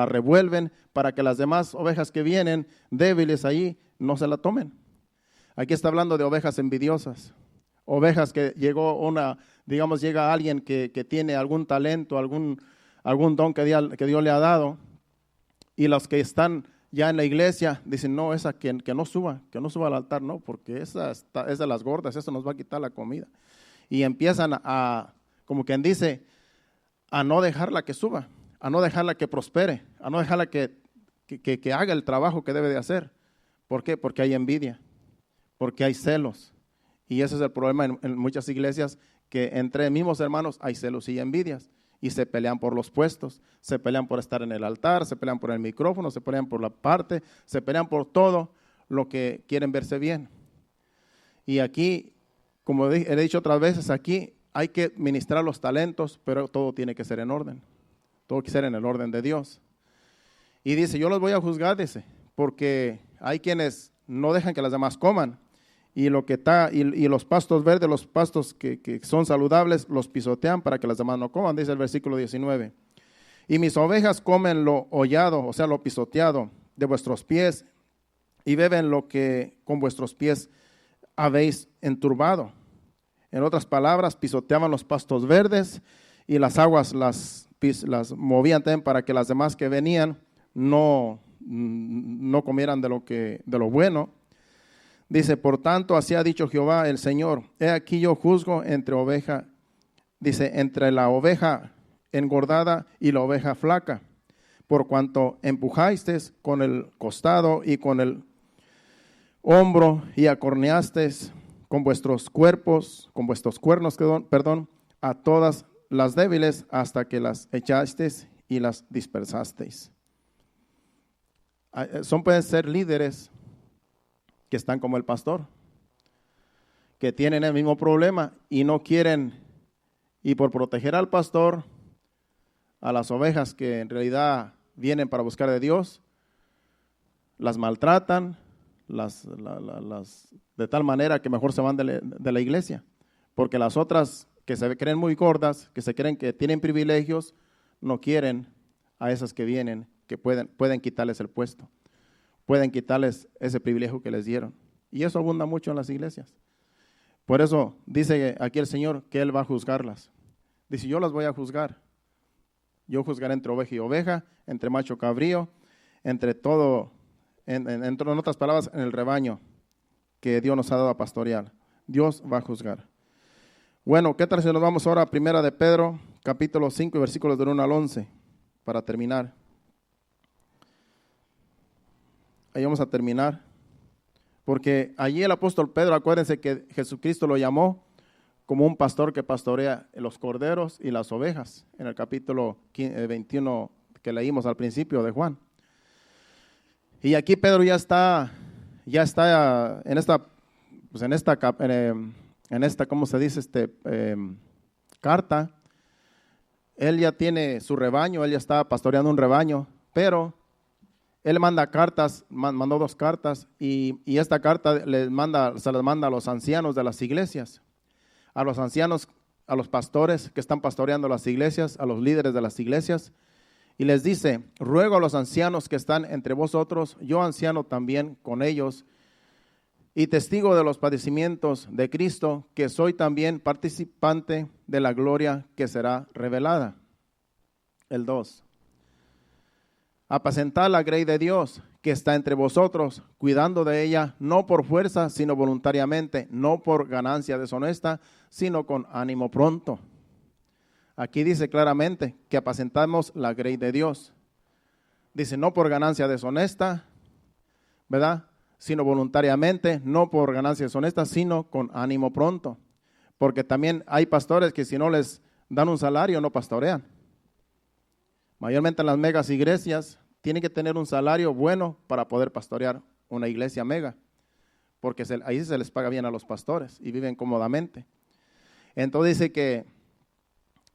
revuelven para que las demás ovejas que vienen débiles ahí no se la tomen. Aquí está hablando de ovejas envidiosas, ovejas que llega alguien que tiene algún talento, algún don que Dios le ha dado, y los que están ya en la iglesia dicen: no, esa que no suba al altar, no, porque esa es de las gordas, eso nos va a quitar la comida. Y empiezan como quien dice, a no dejarla que suba, a no dejarla que prospere, a no dejarla que haga el trabajo que debe de hacer. ¿Por qué? Porque hay envidia, porque hay celos. Y ese es el problema en muchas iglesias, que entre mismos hermanos hay celos y envidias. Y se pelean por los puestos, se pelean por estar en el altar, se pelean por el micrófono, se pelean por la parte, se pelean por todo lo que quieren verse bien. Y aquí, como he dicho otras veces, aquí hay que ministrar los talentos, pero todo tiene que ser en orden. Todo tiene que ser en el orden de Dios. Y dice: yo los voy a juzgar, dice, porque hay quienes no dejan que las demás coman. Y los pastos verdes, los pastos que son saludables, los pisotean para que las demás no coman, dice el versículo 19. Y mis ovejas comen lo hollado, o sea, lo pisoteado de vuestros pies, y beben lo que con vuestros pies habéis enturbado. En otras palabras, pisoteaban los pastos verdes y las aguas las movían también para que las demás que venían no comieran de lo bueno. Dice: por tanto, así ha dicho Jehová el Señor: he aquí yo juzgo entre la oveja engordada y la oveja flaca, por cuanto empujasteis con el costado y con el hombro y acorneasteis con vuestros cuernos, a todas las débiles, hasta que las echasteis y las dispersasteis. Pueden ser líderes que están como el pastor, que tienen el mismo problema y no quieren, y por proteger al pastor, a las ovejas que en realidad vienen para buscar de Dios, las maltratan, de tal manera que mejor se van de la iglesia, porque las otras que se creen muy gordas, que se creen que tienen privilegios, no quieren a esas que vienen, que pueden quitarles el puesto. Pueden quitarles ese privilegio que les dieron. Y eso abunda mucho en las iglesias. Por eso dice aquí el Señor que Él va a juzgarlas. Dice: yo las voy a juzgar. Yo juzgaré entre oveja y oveja, entre macho cabrío, entre todo, en otras palabras, en el rebaño que Dios nos ha dado a pastorear. Dios va a juzgar. Bueno, ¿qué tal si nos vamos ahora a 1 de Pedro, capítulo 5, versículos del 1 al 11, para terminar? Ahí vamos a terminar, porque allí el apóstol Pedro, acuérdense que Jesucristo lo llamó como un pastor que pastorea los corderos y las ovejas, en el capítulo 21 que leímos al principio de Juan. Y aquí Pedro ya está en esta, ¿cómo se dice? carta. Él ya tiene su rebaño, él ya está pastoreando un rebaño, pero él manda cartas, mandó 2 cartas y esta carta se les manda a los ancianos de las iglesias, a los ancianos, a los pastores que están pastoreando las iglesias, a los líderes de las iglesias, y les dice: ruego a los ancianos que están entre vosotros, yo anciano también con ellos, y testigo de los padecimientos de Cristo, que soy también participante de la gloria que será revelada. El 2. Apacentad la grey de Dios que está entre vosotros, cuidando de ella, no por fuerza, sino voluntariamente, no por ganancia deshonesta, sino con ánimo pronto. Aquí dice claramente que apacentamos la grey de Dios. Dice, no por ganancia deshonesta, ¿verdad? Sino voluntariamente, no por ganancia deshonesta, sino con ánimo pronto. Porque también hay pastores que si no les dan un salario, no pastorean. Mayormente en las megas iglesias tienen que tener un salario bueno para poder pastorear una iglesia mega, porque ahí se les paga bien a los pastores y viven cómodamente. Entonces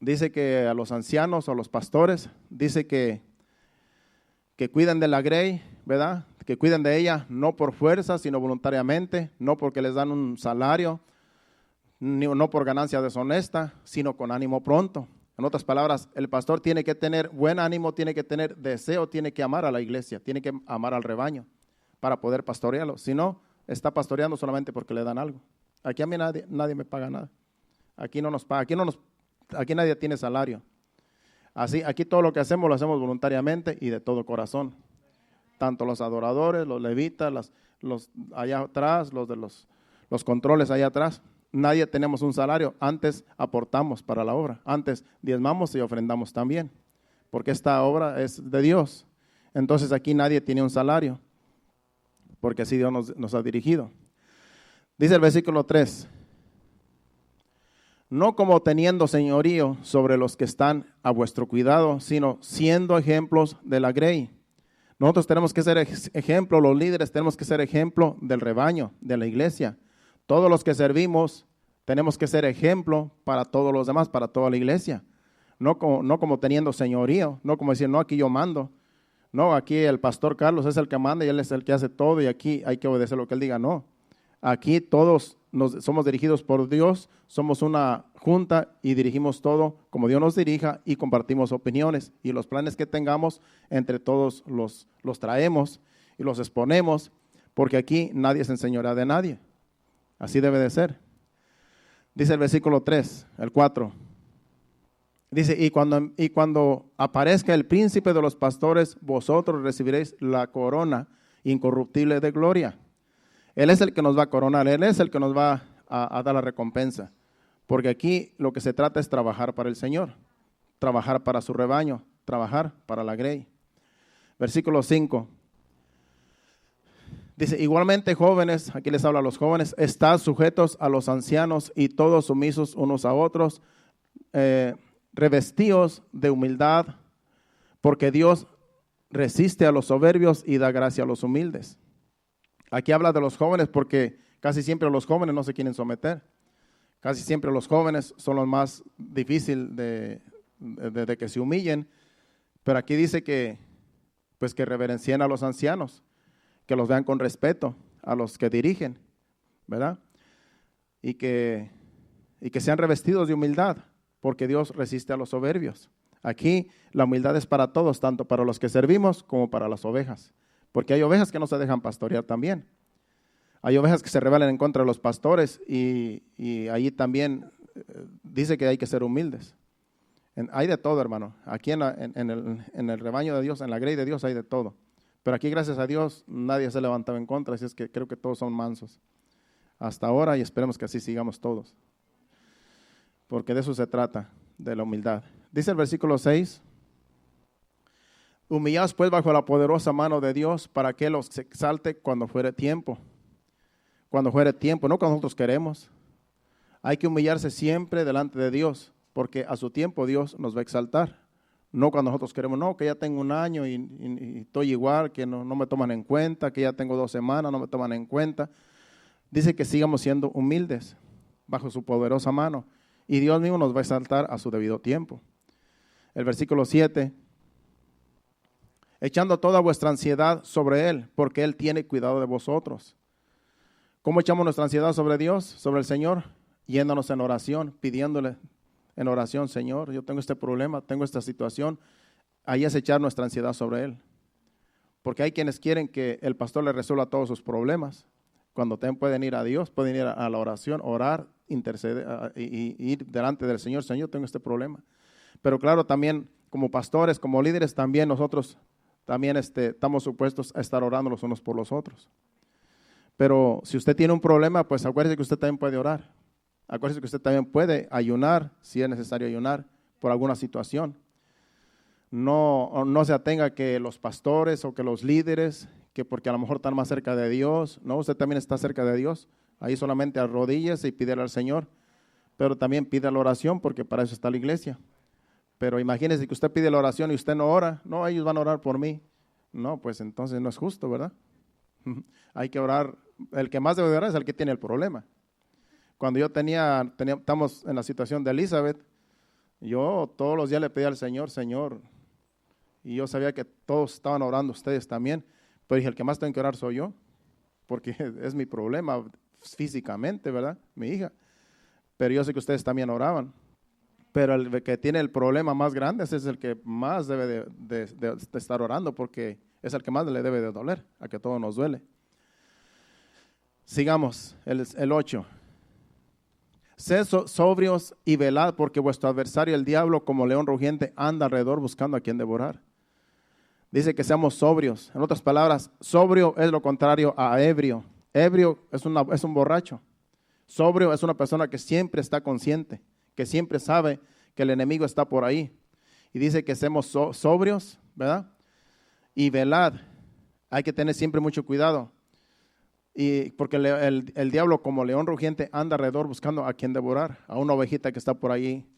dice que a los ancianos o a los pastores, dice que cuiden de la grey, ¿verdad? Que cuiden de ella no por fuerza, sino voluntariamente, no porque les dan un salario, no por ganancia deshonesta, sino con ánimo pronto. En otras palabras, el pastor tiene que tener buen ánimo, tiene que tener deseo, tiene que amar a la iglesia, tiene que amar al rebaño para poder pastorearlo. Si no, está pastoreando solamente porque le dan algo. Aquí a mí nadie me paga nada. Aquí no nos paga, aquí nadie tiene salario. Así, aquí todo lo que hacemos lo hacemos voluntariamente y de todo corazón. Tanto los adoradores, los levitas, los allá atrás, los de los controles allá atrás. Nadie tenemos un salario, antes aportamos para la obra, antes diezmamos y ofrendamos también, porque esta obra es de Dios. Entonces aquí nadie tiene un salario, porque así Dios nos ha dirigido. Dice el versículo 3, no como teniendo señorío sobre los que están a vuestro cuidado, sino siendo ejemplos de la grey. Nosotros tenemos que ser ejemplo, los líderes tenemos que ser ejemplo del rebaño, de la iglesia. Todos los que servimos tenemos que ser ejemplo para todos los demás, para toda la iglesia. No como teniendo señorío, no como decir, no, aquí yo mando. No, aquí el pastor Carlos es el que manda y él es el que hace todo y aquí hay que obedecer lo que él diga. No, aquí todos somos dirigidos por Dios, somos una junta y dirigimos todo como Dios nos dirija y compartimos opiniones. Y los planes que tengamos entre todos los traemos y los exponemos, porque aquí nadie se enseñorea de nadie. Así debe de ser. Dice el versículo 3, el 4. Dice, y cuando aparezca el príncipe de los pastores, vosotros recibiréis la corona incorruptible de gloria. Él es el que nos va a coronar, Él es el que nos va a dar la recompensa. Porque aquí lo que se trata es trabajar para el Señor, trabajar para su rebaño, trabajar para la grey. Versículo 5. Dice, igualmente jóvenes, aquí les habla a los jóvenes, estad sujetos a los ancianos y todos sumisos unos a otros, revestidos de humildad, porque Dios resiste a los soberbios y da gracia a los humildes. Aquí habla de los jóvenes porque casi siempre los jóvenes no se quieren someter. Casi siempre los jóvenes son los más difíciles de que se humillen, pero aquí dice que reverencien a los ancianos, que los vean con respeto a los que dirigen, ¿verdad? Y que sean revestidos de humildad, porque Dios resiste a los soberbios. Aquí la humildad es para todos, tanto para los que servimos como para las ovejas, porque hay ovejas que no se dejan pastorear también. Hay ovejas que se rebelan en contra de los pastores y allí también dice que hay que ser humildes. Hay de todo, hermano. Aquí en el rebaño de Dios, en la grey de Dios hay de todo. Pero aquí, gracias a Dios, nadie se levantaba en contra, así es que creo que todos son mansos hasta ahora y esperemos que así sigamos todos. Porque de eso se trata, de la humildad. Dice el versículo 6, humillaos pues bajo la poderosa mano de Dios para que Él os exalte cuando fuere tiempo. Cuando fuere tiempo, no cuando nosotros queremos. Hay que humillarse siempre delante de Dios, porque a su tiempo Dios nos va a exaltar. No cuando nosotros queremos, no, que ya tengo un año y estoy igual, que no me toman en cuenta, que ya tengo 2 semanas, no me toman en cuenta. Dice que sigamos siendo humildes bajo su poderosa mano y Dios mismo nos va a exaltar a su debido tiempo. El versículo 7, echando toda vuestra ansiedad sobre Él, porque Él tiene cuidado de vosotros. ¿Cómo echamos nuestra ansiedad sobre Dios, sobre el Señor? Yéndonos en oración, pidiéndole en oración, Señor, yo tengo este problema, tengo esta situación. Ahí es echar nuestra ansiedad sobre Él. Porque hay quienes quieren que el pastor le resuelva todos sus problemas, cuando también pueden ir a Dios, pueden ir a la oración, orar, interceder y ir delante del Señor. Señor, tengo este problema. Pero claro, también como pastores, como líderes, también nosotros también estamos supuestos a estar orando los unos por los otros. Pero si usted tiene un problema, pues acuérdese que usted también puede orar. Acuérdese que usted también puede ayunar, si es necesario ayunar, por alguna situación. No se atenga que los pastores o que los líderes, que porque a lo mejor están más cerca de Dios. No, usted también está cerca de Dios. Ahí solamente arrodíllese y pídele al Señor. Pero también pida la oración, porque para eso está la iglesia. Pero imagínese que usted pide la oración y usted no ora. No, ellos van a orar por mí. No, pues entonces no es justo, ¿verdad? Hay que orar. El que más debe de orar es el que tiene el problema. Cuando yo estamos en la situación de Elizabeth, yo todos los días le pedía al Señor, Señor, y yo sabía que todos estaban orando, ustedes también, pero dije, el que más tengo que orar soy yo, porque es mi problema físicamente, ¿verdad? Mi hija. Pero yo sé que ustedes también oraban. Pero el que tiene el problema más grande, ese es el que más debe de estar orando, porque es el que más le debe de doler, a que todo nos duele. Sigamos, el 8. Sed sobrios y velad, porque vuestro adversario, el diablo, como león rugiente, anda alrededor buscando a quien devorar. Dice que seamos sobrios. En otras palabras, sobrio es lo contrario a ebrio. Ebrio es un borracho. Sobrio es una persona que siempre está consciente, que siempre sabe que el enemigo está por ahí. Y dice que seamos sobrios, ¿verdad? Y velad. Hay que tener siempre mucho cuidado. Y porque el diablo, como león rugiente, anda alrededor buscando a quien devorar. A una ovejita que está por ahí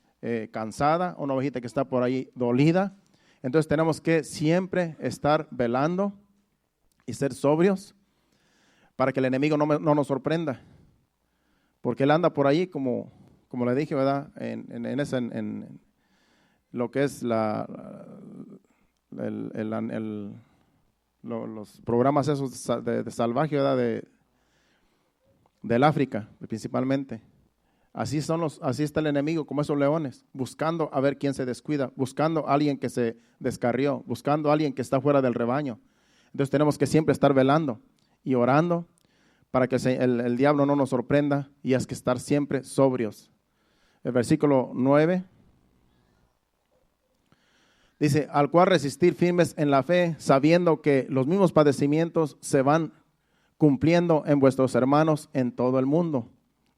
cansada, a una ovejita que está por ahí dolida. Entonces tenemos que siempre estar velando y ser sobrios para que el enemigo no nos sorprenda. Porque él anda por ahí, como le dije, ¿verdad? En lo que es los programas esos de salvaje, ¿verdad? Del África, principalmente. Así está el enemigo, como esos leones, buscando a ver quién se descuida, buscando a alguien que se descarrió, buscando a alguien que está fuera del rebaño. Entonces tenemos que siempre estar velando y orando para que el diablo no nos sorprenda, y es que estar siempre sobrios. El versículo 9 dice, al cual resistir firmes en la fe, sabiendo que los mismos padecimientos se van cumpliendo en vuestros hermanos en todo el mundo.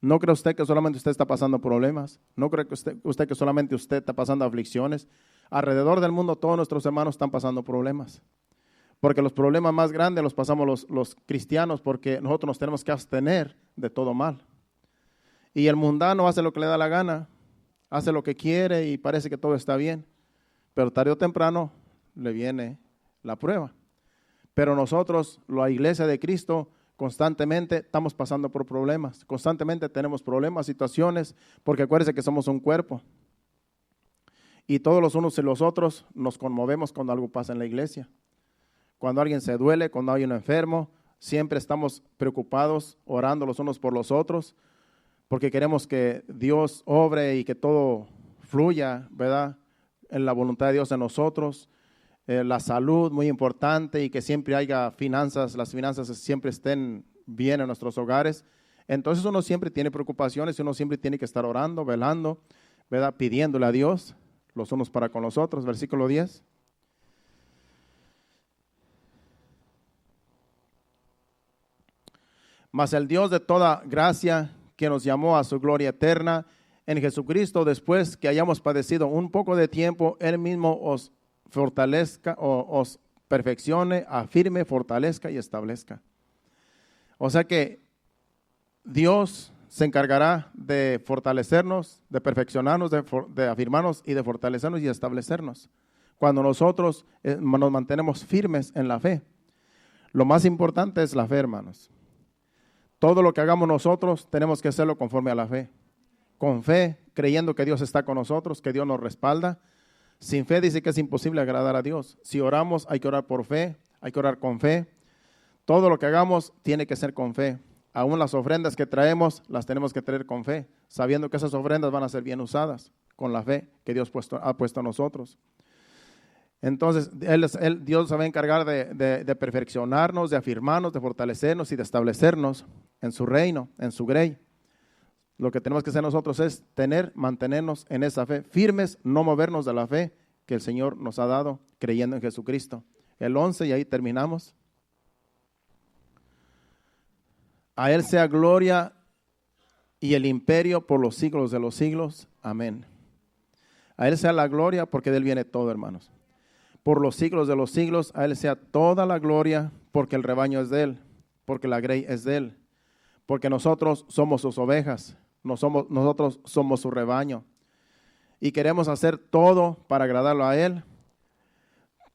¿No cree usted que solamente usted está pasando problemas? ¿No cree que usted que solamente usted está pasando aflicciones? Alrededor del mundo todos nuestros hermanos están pasando problemas. Porque los problemas más grandes los pasamos los cristianos, porque nosotros nos tenemos que abstener de todo mal. Y el mundano hace lo que le da la gana, hace lo que quiere y parece que todo está bien. Pero tarde o temprano le viene la prueba. Pero nosotros, la iglesia de Cristo, constantemente estamos pasando por problemas. Constantemente tenemos problemas, situaciones, porque acuérdense que somos un cuerpo. Y todos los unos y los otros nos conmovemos cuando algo pasa en la iglesia. Cuando alguien se duele, cuando hay un enfermo, siempre estamos preocupados, orando los unos por los otros, porque queremos que Dios obre y que todo fluya, ¿verdad? En la voluntad de Dios en nosotros. La salud, muy importante, y que siempre haya finanzas, las finanzas siempre estén bien en nuestros hogares. Entonces uno siempre tiene preocupaciones y uno siempre tiene que estar orando, velando, ¿verdad? Pidiéndole a Dios los unos para con los otros. Versículo 10. Mas el Dios de toda gracia, que nos llamó a su gloria eterna en Jesucristo, después que hayamos padecido un poco de tiempo, Él mismo os fortalezca o os perfeccione, afirme, fortalezca y establezca. O sea que Dios se encargará de fortalecernos, de perfeccionarnos, de afirmarnos y de fortalecernos y establecernos. Cuando nosotros nos mantenemos firmes en la fe. Lo más importante es la fe, hermanos. Todo lo que hagamos nosotros tenemos que hacerlo conforme a la fe. Con fe, creyendo que Dios está con nosotros, que Dios nos respalda. Sin fe dice que es imposible agradar a Dios. Si oramos, hay que orar por fe, hay que orar con fe. Todo lo que hagamos tiene que ser con fe. Aún las ofrendas que traemos, las tenemos que traer con fe, sabiendo que esas ofrendas van a ser bien usadas, con la fe que Dios ha puesto a nosotros. Entonces, Dios se va a encargar de perfeccionarnos, de afirmarnos, de fortalecernos y de establecernos en su reino, en su grey. Lo que tenemos que hacer nosotros es mantenernos en esa fe, firmes, no movernos de la fe que el Señor nos ha dado, creyendo en Jesucristo. El 11, y ahí terminamos. A Él sea gloria y el imperio por los siglos de los siglos. Amén. A Él sea la gloria, porque de Él viene todo, hermanos. Por los siglos de los siglos, a Él sea toda la gloria, porque el rebaño es de Él, porque la grey es de Él, porque nosotros somos sus ovejas, nosotros somos su rebaño, y queremos hacer todo para agradarlo a Él,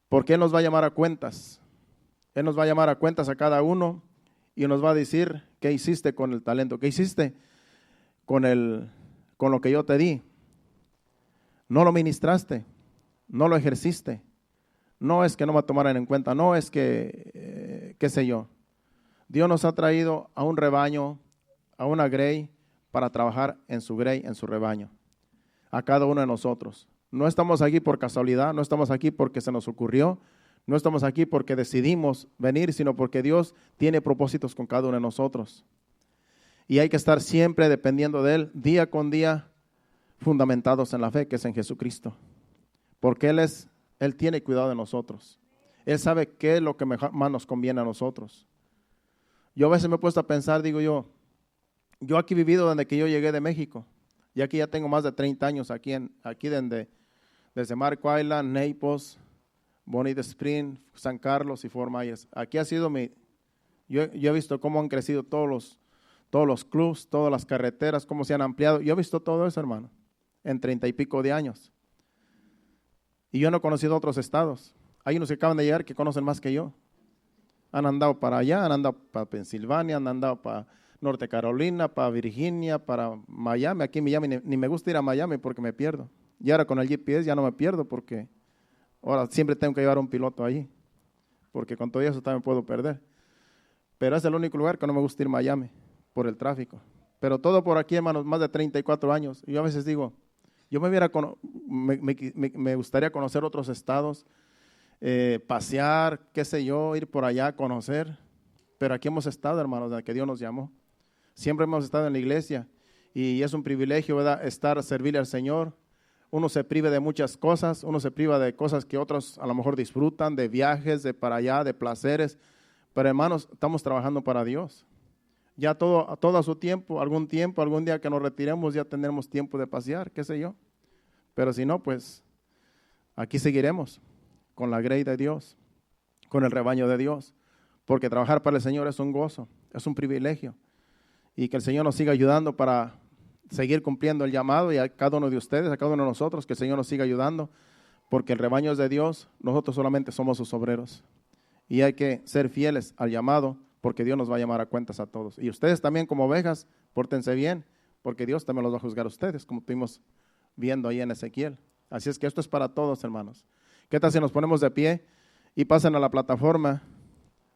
porque Él nos va a llamar a cuentas. Él nos va a llamar a cuentas a cada uno, y nos va a decir qué hiciste con el talento, qué hiciste con lo que yo te di. No lo ministraste, no lo ejerciste. No es que no me tomaran en cuenta, no es que, qué sé yo. Dios nos ha traído a un rebaño, a una grey, para trabajar en su grey, en su rebaño, a cada uno de nosotros. No estamos aquí por casualidad, no estamos aquí porque se nos ocurrió, no estamos aquí porque decidimos venir, sino porque Dios tiene propósitos con cada uno de nosotros. Y hay que estar siempre dependiendo de Él, día con día, fundamentados en la fe que es en Jesucristo. Porque Él tiene cuidado de nosotros. Él sabe qué es lo que más nos conviene a nosotros. Yo a veces me he puesto a pensar, digo yo aquí he vivido desde que yo llegué de México. Y aquí ya tengo más de 30 años aquí desde Marco Island, Naples, Bonita Spring, San Carlos y Fort Myers. Aquí ha sido yo he visto cómo han crecido todos los clubs, todas las carreteras, cómo se han ampliado. Yo he visto todo eso, hermano, en 30 y pico de años. Y yo no he conocido otros estados. Hay unos que acaban de llegar que conocen más que yo. Han andado para allá, han andado para Pensilvania, han andado para Norte Carolina, para Virginia, para Miami. Aquí en Miami ni me gusta ir a Miami porque me pierdo. Y ahora con el GPS ya no me pierdo porque ahora siempre tengo que llevar un piloto allí. Porque con todo eso también puedo perder. Pero es el único lugar que no me gusta ir a Miami por el tráfico. Pero todo por aquí, hermanos, más de 34 años. Y yo a veces digo, yo me gustaría conocer otros estados, pasear, qué sé yo, ir por allá, conocer. Pero aquí hemos estado, hermanos, desde que Dios nos llamó. Siempre hemos estado en la iglesia y es un privilegio, ¿verdad?, servirle al Señor. Uno se priva de muchas cosas, uno se priva de cosas que otros a lo mejor disfrutan, de viajes, de para allá, de placeres. Pero hermanos, estamos trabajando para Dios. Ya todo a su tiempo, algún día que nos retiremos ya tendremos tiempo de pasear, qué sé yo. Pero si no, pues aquí seguiremos con la grey de Dios, con el rebaño de Dios. Porque trabajar para el Señor es un gozo, es un privilegio. Y que el Señor nos siga ayudando para seguir cumpliendo el llamado, y a cada uno de ustedes, a cada uno de nosotros, que el Señor nos siga ayudando, porque el rebaño es de Dios, nosotros solamente somos sus obreros. Y hay que ser fieles al llamado, porque Dios nos va a llamar a cuentas a todos. Y ustedes también como ovejas, pórtense bien, porque Dios también los va a juzgar a ustedes, como estuvimos viendo ahí en Ezequiel. Así es que esto es para todos, hermanos. ¿Qué tal si nos ponemos de pie y pasan a la plataforma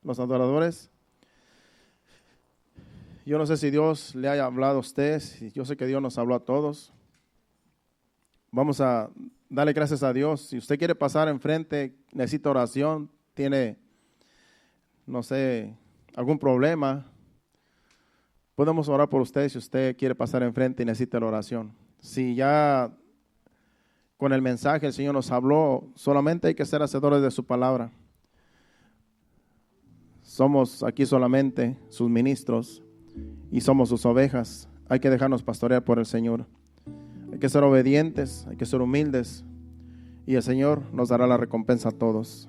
los adoradores? Yo no sé si Dios le haya hablado a usted, yo sé que Dios nos habló a todos. Vamos a darle gracias a Dios. Si usted quiere pasar enfrente, necesita oración, tiene, no sé, algún problema, podemos orar por usted si usted quiere pasar enfrente y necesita la oración. Si ya con el mensaje el Señor nos habló, solamente hay que ser hacedores de su palabra. Somos aquí solamente sus ministros y somos sus ovejas. Hay que dejarnos pastorear por el Señor. Hay que ser obedientes, hay que ser humildes, y el Señor nos dará la recompensa a todos.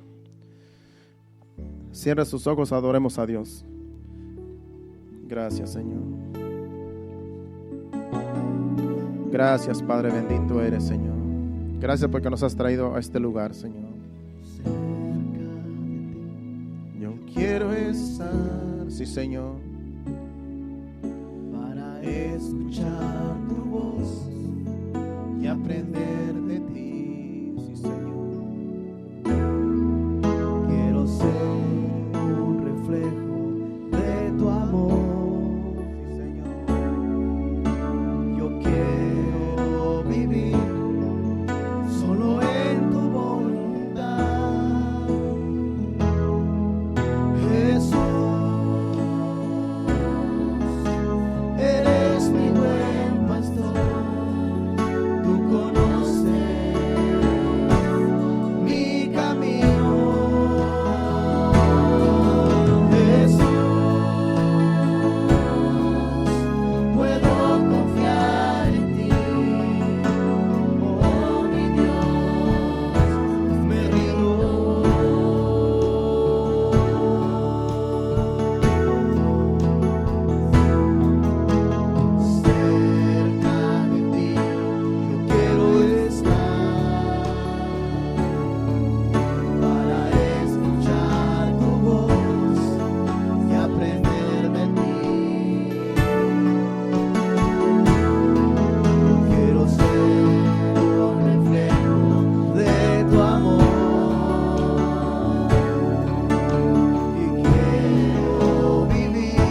Cierre sus ojos, adoremos a Dios. Gracias, Señor. Gracias, Padre, bendito eres, Señor. Gracias porque nos has traído a este lugar, Señor. Yo quiero estar, sí, Señor, para escuchar tu voz, aprender de ti, sí Señor. Quiero ser un reflejo de tu amor, sí Señor. Yo quiero vivir solo en tu voluntad, Jesús. Eres mi buen pastor, tú conoces mi camino, Jesús. Puedo confiar en ti, oh mi Dios, me rindo. Cerca de ti yo quiero estar para escuchar tu voz y aprender de ti. Quiero ser un reflejo de tu amor y quiero vivir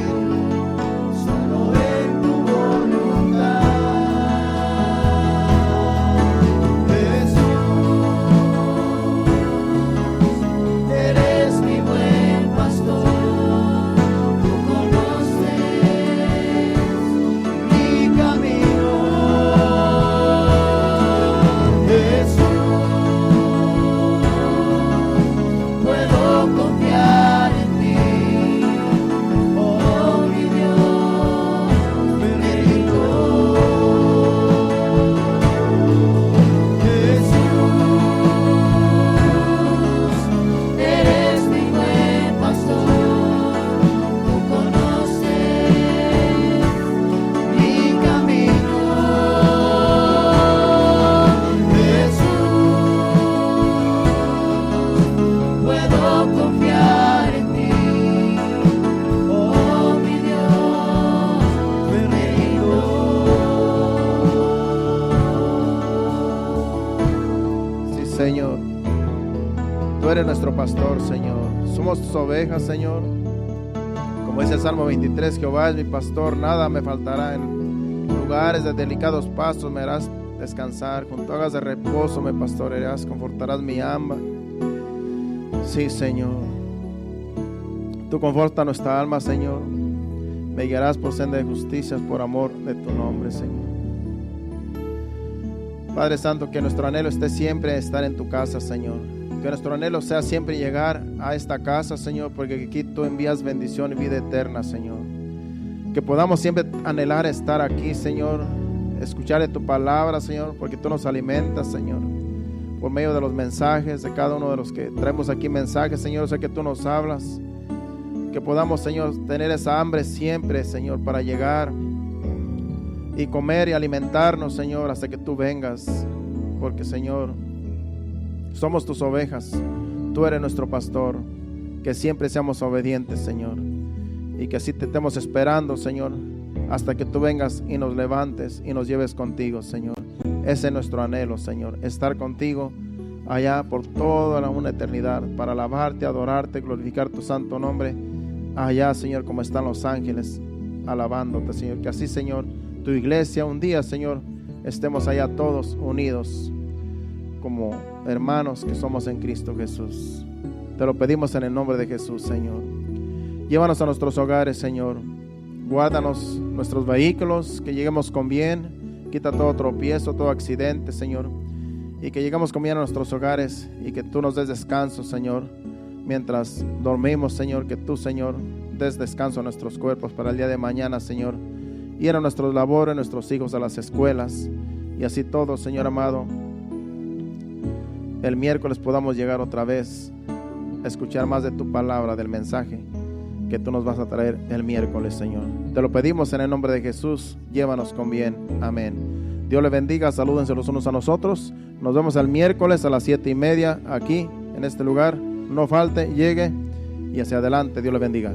solo en tu voluntad, Jesús. Eres mi buen pastor, tú conoces mi camino, Jesús. Puedo confiar en ti, oh mi Dios, me rindo. Jesús, eres mi buen pastor, tú conoces mi camino, Jesús. Puedo confiar en ti, oh mi Dios, me rindo. Sí, Señor, tú eres nuestro pastor, Señor. Somos tus ovejas, Señor. Como dice el Salmo 23, Jehová es mi pastor, nada me faltará. En lugares de delicados pastos me harás descansar, junto a aguas de reposo me pastorearás, confortarás mi alma. Sí, Señor, tú conforta nuestra alma, Señor. Me guiarás por senda de justicia por amor de tu nombre, Señor. Padre Santo, que nuestro anhelo esté siempre estar en tu casa, Señor. Que nuestro anhelo sea siempre llegar a esta casa, Señor, porque aquí tú envías bendición y vida eterna, Señor. Que podamos siempre anhelar estar aquí, Señor, escuchar de tu palabra, Señor, porque tú nos alimentas, Señor, por medio de los mensajes de cada uno de los que traemos aquí mensajes, Señor. Sé que tú nos hablas. Que podamos, Señor, tener esa hambre siempre, Señor, para llegar y comer y alimentarnos, Señor, hasta que tú vengas. Porque, Señor, somos tus ovejas. Tú eres nuestro pastor. Que siempre seamos obedientes, Señor. Y que así te estemos esperando, Señor, hasta que tú vengas y nos levantes y nos lleves contigo, Señor. Ese es nuestro anhelo, Señor. Estar contigo allá por toda una eternidad. Para alabarte, adorarte, glorificar tu santo nombre. Allá, Señor, como están los ángeles alabándote, Señor. Que así, Señor, tu iglesia un día, Señor, estemos allá todos unidos como hermanos que somos en Cristo Jesús. Te lo pedimos en el nombre de Jesús, Señor. Llévanos a nuestros hogares, Señor. Guárdanos nuestros vehículos, que lleguemos con bien. Quita todo tropiezo, todo accidente, Señor. Y que lleguemos con bien a nuestros hogares y que tú nos des descanso, Señor. Mientras dormimos, Señor, que tú, Señor, des descanso a nuestros cuerpos para el día de mañana, Señor. Ir a nuestros labores, nuestros hijos a las escuelas. Y así todos, Señor amado, el miércoles podamos llegar otra vez a escuchar más de tu palabra, del mensaje que tú nos vas a traer el miércoles, Señor. Te lo pedimos en el nombre de Jesús. Llévanos con bien. Amén. Dios les bendiga. Salúdense los unos a nosotros. Nos vemos el miércoles a las 7:30 aquí en este lugar. No falte, llegue y hacia adelante. Dios les bendiga.